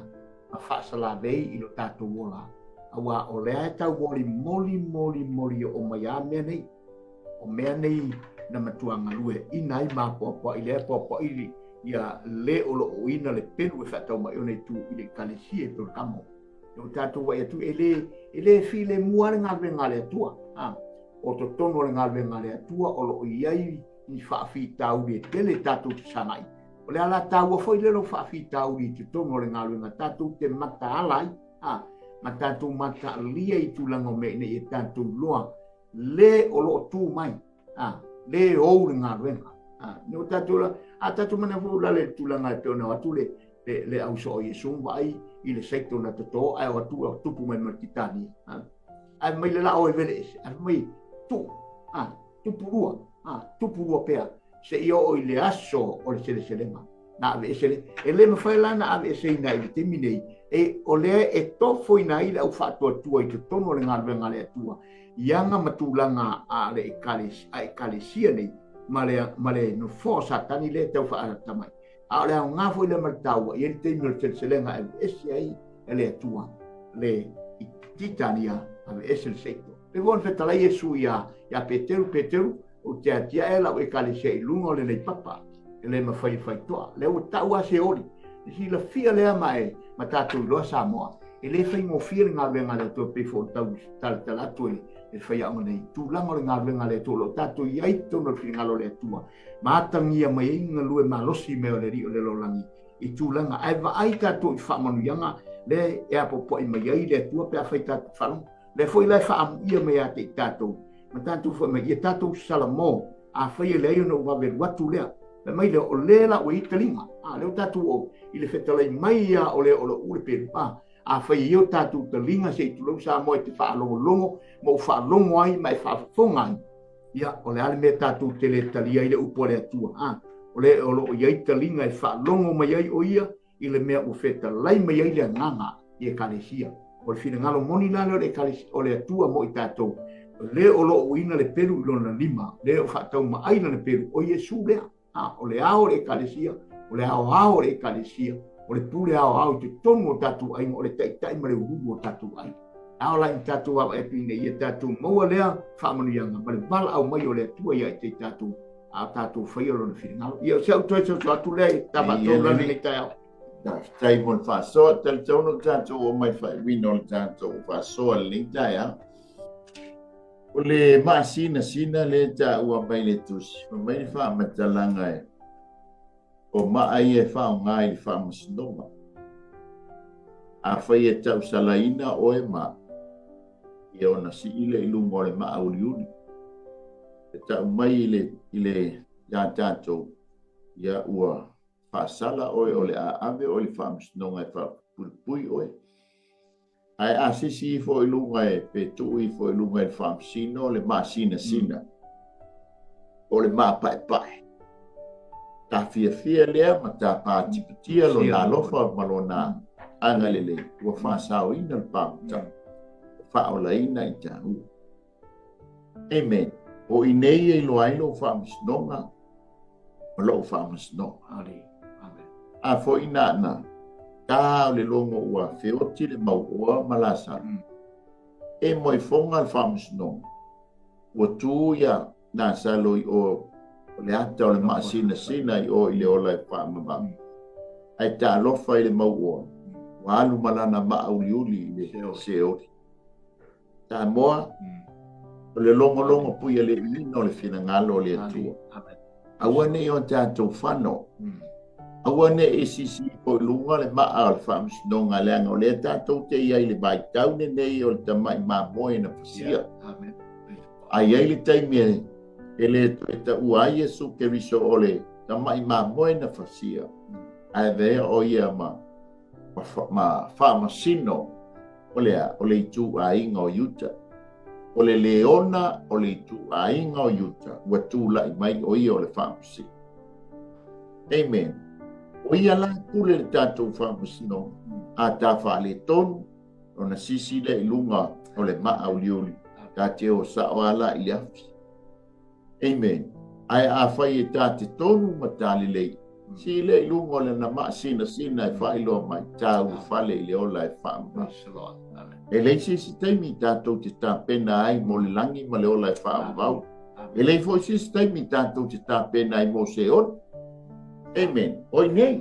Speaker 1: whaasalawei i lo tātou wola. Awa o le ai tau moli o mai a mea nei. O mea nei na matuanga lue inai ma poa i le poa i ia le o lo ina le pelu e whatau mai o nei tu i le kalisia e pelu kamo. O tātou wai atu e le file mua le ngā le atua. O to tono le ngā le atua o lo iai ni whaafi tauri e tele tātou te sangai. O le ala tāua foi le lo whaafi tauri te tono le ngā tātou te mata alai. Ma tātou mata lia i tūlanga me ne e tātou loa le o lo tū mai. Le ou le ngā luenga. No tātou mana fula le tūlanga e peona atu le au so o Yesu vai i le seito na toto ai o atu o tupu mai markitani. Ai mai le la o e vele ese. Ai mai tupu rua pea. Se i o i le aso o le sele selema. Na ave esele. E le mawhai lana ave ese ina i le teminei. E o le e tofo ina i le au whaatua tua i te tono le ngā le atua. Ianga matulanga a le ekalesia nei. Male no forsa tani le tau wha tamai. A le au ngafo i le martaua, i le teimi le selenga e ese ai e le atua, le i titania ave ese le seito. Le von whetala Yesu ia Peteru, o te atia e lau e kale se i lunga o le nei papa, e le mawhai toa, le o tau a se ori, e si la fia lea mai, ma tātou loa Samoa, e le whai mo fia le ngā venga le tua pefo tau talatu e whai anga nei tūlanga le ngā venga le tua, lo tātou iai tono fi ngalo le tua, ma atangia mai inga lue ma losi meo le rio le lolangi, i tūlanga, ai wa ai tātou i whamanu ianga, le e apopo i mai ai le tua pia whai tātou whalong, le whai lai whaamu ia mai a te tātou, ma tātou whai mai, ia tātou salamo, a whai e le aio no wawe watu lea, le mai le o lela o i talinga, leo tātou o, i le whetalai mai ia o le ule peru, a whai eo tātou talinga se i tulau sa moe te whaalongo, mo whaalongo ai, mai whaafonga ai, ia o le ale mea tātou tele talia i le upo le atua, o le o iai talinga e whaalongo mai ai o ia, i le mea o whetalai mai ai le nganga i e kalesia, o le whina ngalo moni lalo o le atua mo i tātou, le o lo uina le peru i lona lima, le o whaatau ma aina le peru, o Yesu lea, o le ao le kalesia, o le ao le kalesia, o le pule ao te tono o tatu ai, o le taitai ma le urugu o tatu ai. Ao lai tatu au e pine i tatu maua lea whamanu ianga, ma le bala au mai o le atua ia te tatu, a tatu whaia lona whiringalo. Ia se au toi so atu lea, tapa tau lani nei tai au.
Speaker 2: Tai mon whasoa, tali tauno tatu o mai whai wino le tatu o whasoa le nei tai au. O le maasina sina le ta ua mai le tusi, ma mai le wha matalanga e. O maai e whao ngai i whaamasnoma. A whai e tau salaina o e maa. I ona si ile i lungo o le maa uli. E tau mai i le ia tātou. Ia ua whaasala oe o le aave o le whaamasnoma e whaapulpui oe. Ai a sisi i fo i lunga e petu i fo i lunga e whaamasino o le maa sina. O le maa pae. Ta fia lea ma ta pātipatia lo nā lofa ma lo nā angalele ua whaasau ina le pāmata whaola ina i tā ua. Amen. O i nei e lo ailo whaamasnonga ma lo whaamasnonga.
Speaker 1: Amen.
Speaker 2: A fo ina na tā le longo ua whioti le mau ua malasa. E moi fonga le whaamasnonga. Ua tū ia nā saloi o le ata o le maasina sina i o i le ola e whaamama. Ai ta alofa i le mauoa. Wa alu malana maauliuli i le seori. Ta moa, o le longo pui le ina o le fina ngalo o le atua. Aua ne i o tātou whano. Aua ne e sisi po i lunga le maa o le whaamsinonga leanga o le tātou te iai le bai taune nei o le tamai mamoe na pasia. Ai ai le taimi e le ta ua Yesu ke riso o le tamai mamoe na pasia. Ai vea o ia ma whaamasino o le itu a inga o yuta. O le leona o le itu a inga o yuta. Ua tūla i mai o ia o le whaamasi. Amen. O ia la kule le tātou whaamasino a tā whaale tonu o na sisi le ilunga o le maa o liuli. Tā te o sa o ala i afi. Amen. Ai a whai e tā te tonu ma tāli lei. Si le ilunga o le na maa sina e whailo mai tā u whale i le ola e whaama. E leisi si taimi tātou te tā pena ai mo le langi ma le ola e whaamau. E lei fo si taimi tātou te tā pena ai mo se on. Amen. Oi nei.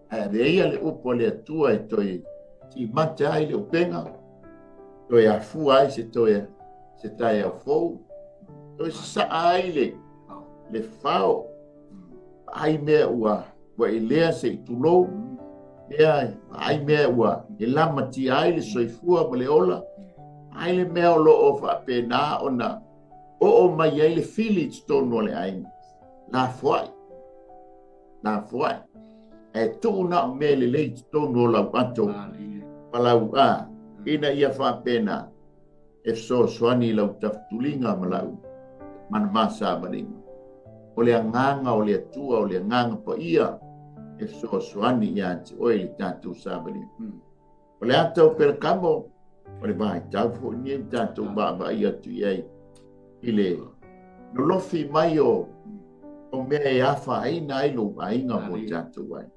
Speaker 2: Reia le upo le atua e toi ti mata ai le upenga. Toi a fu ai se toi se tai a fou. Toi se sa ai le fao. Ai mea ua i lea se i tulou. Ai mea ua e lama ti ai le soifua ma le ola. Ai le mea o lo o whapena o na o mai ai le fili tonu o le aina. La fuai. Na fuai. E tūna o me le lei tonu o lau ato. Palau a. Ina ia whapena. E so soani lau taftulinga ma lau. Mana masa maringa. O le anganga o le atua o le anganga pa ia. E so soani ia te oi le tātou sabani. O le atau pera kamo. O le vai tau fo ni tātou baba ia tu iei. Ile. No lofi mai o mea e awha aina ailo ainga mo tātou ai.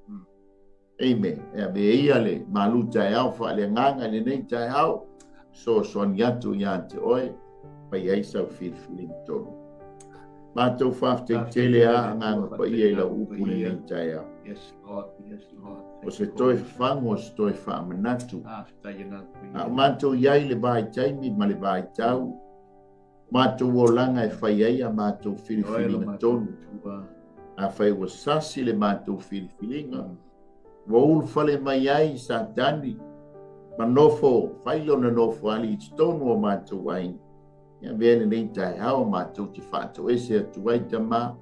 Speaker 2: Amen. E me ia le malu tai au wha le nganga le nei tai au. So soani atu ia te oi. Pai eisau whirwhiring tonu. Mātou whafte tele a nganga pa ia ila upu le nei tai au.
Speaker 3: Yes, Lord. Yes, Lord.
Speaker 2: O se toi whango, o se toi whaamanatu. Mātou iai le vai taimi ma le vai tau. Mātou o langa e whai eia mātou whirwhiringa tonu. A whai ua sasi le mātou whirwhiringa. Wa ulu whale mai ai sa tani. Ma nofo, whailo na nofo ali i tonu o mātou ai. Ia vene nei tai hao mātou te whātou ese atu ai tamā.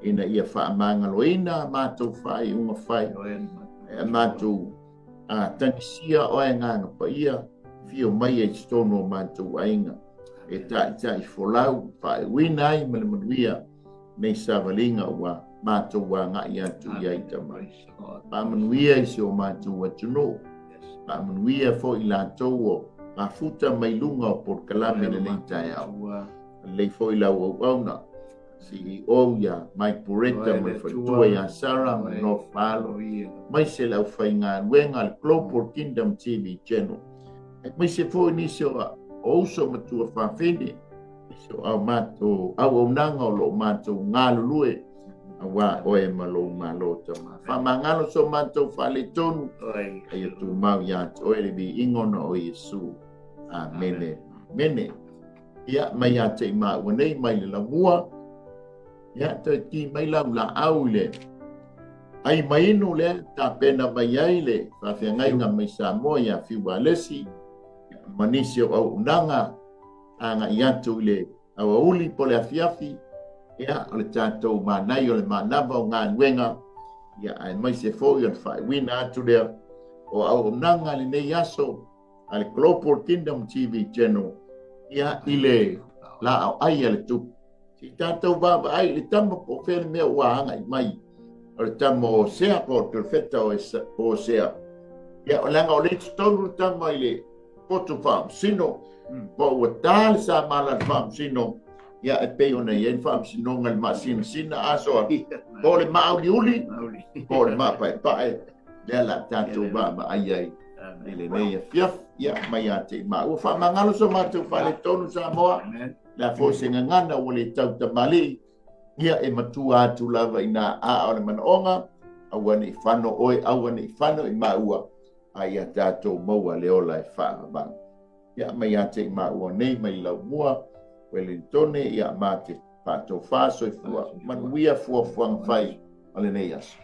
Speaker 2: Ina ia whaamangaloina mātou whai unga whai. Mātou tangisia o e nganga pa ia. Fio mai e tonu o mātou ainga. E tai wholau, whai wina ai manuia. Nei savalinga ua mātou wa ngai atu iai tamā. Pāmanuia i se o mātou atuno. Pāmanuia fo i lātou o futa mai lunga o por kalame le nei tai au. Lei fo i lau au auna. Si o ia mai pureta mai fatua ia Sara mai no falo. Mai se lau fai ngā ruenga al Global Kingdom TV channel. Mai se fo ni se o uso matua whawhene. So au mato au nanga o lo mato ngā lulue. Awa oe malo tama. Whamangalo so mato whale tonu. Ai tu mau ia oe le bi ingona o Yesu. Amene. Mene. Ia mai a te ima wanei mai le lamua. Ia te ki mai lau la au le. Ai mai inu le ta pena mai ai le. Whawhia ngai ngā mai sa moa ia whiwa lesi. Manisi o au unanga. Anga iatu le awa uli po le afiafi. Ia o le tātou mānai o le mānava o ngā nuenga. Ia ai mai se fōi o le whai wina atu lea. O au unanga le nei aso. Ale Global Kingdom TV channel. Ia ile la au ai ale tupu. Si tātou baba ai le tama po whele mea uahanga i mai. O le tama o sea po te wheta o sea. Ia o langa o le tonu tama i le poto whaam sino. Po ua tāle sa mala whaam sino. Ia e pei ona i en whaam sino ngal maa sina aso a. Po le maa uli uli. Po le maa pae pae. Lea la tātou baba ai ai. Ile nei a fiaf. Ia mai a te maa. Ua wha mangalo so mātou whale tonu sa moa. La fo se ngana o le tau tamale ia e matua atu lava ina a o le manaonga au ane i whano oe au ane i whano i maua a ia tātou maua le ola e whaabang ia mai ate i maua nei mai lau mua Wellingtone ia mate patou whaso i fua manuia fua fuang whai ale nei aso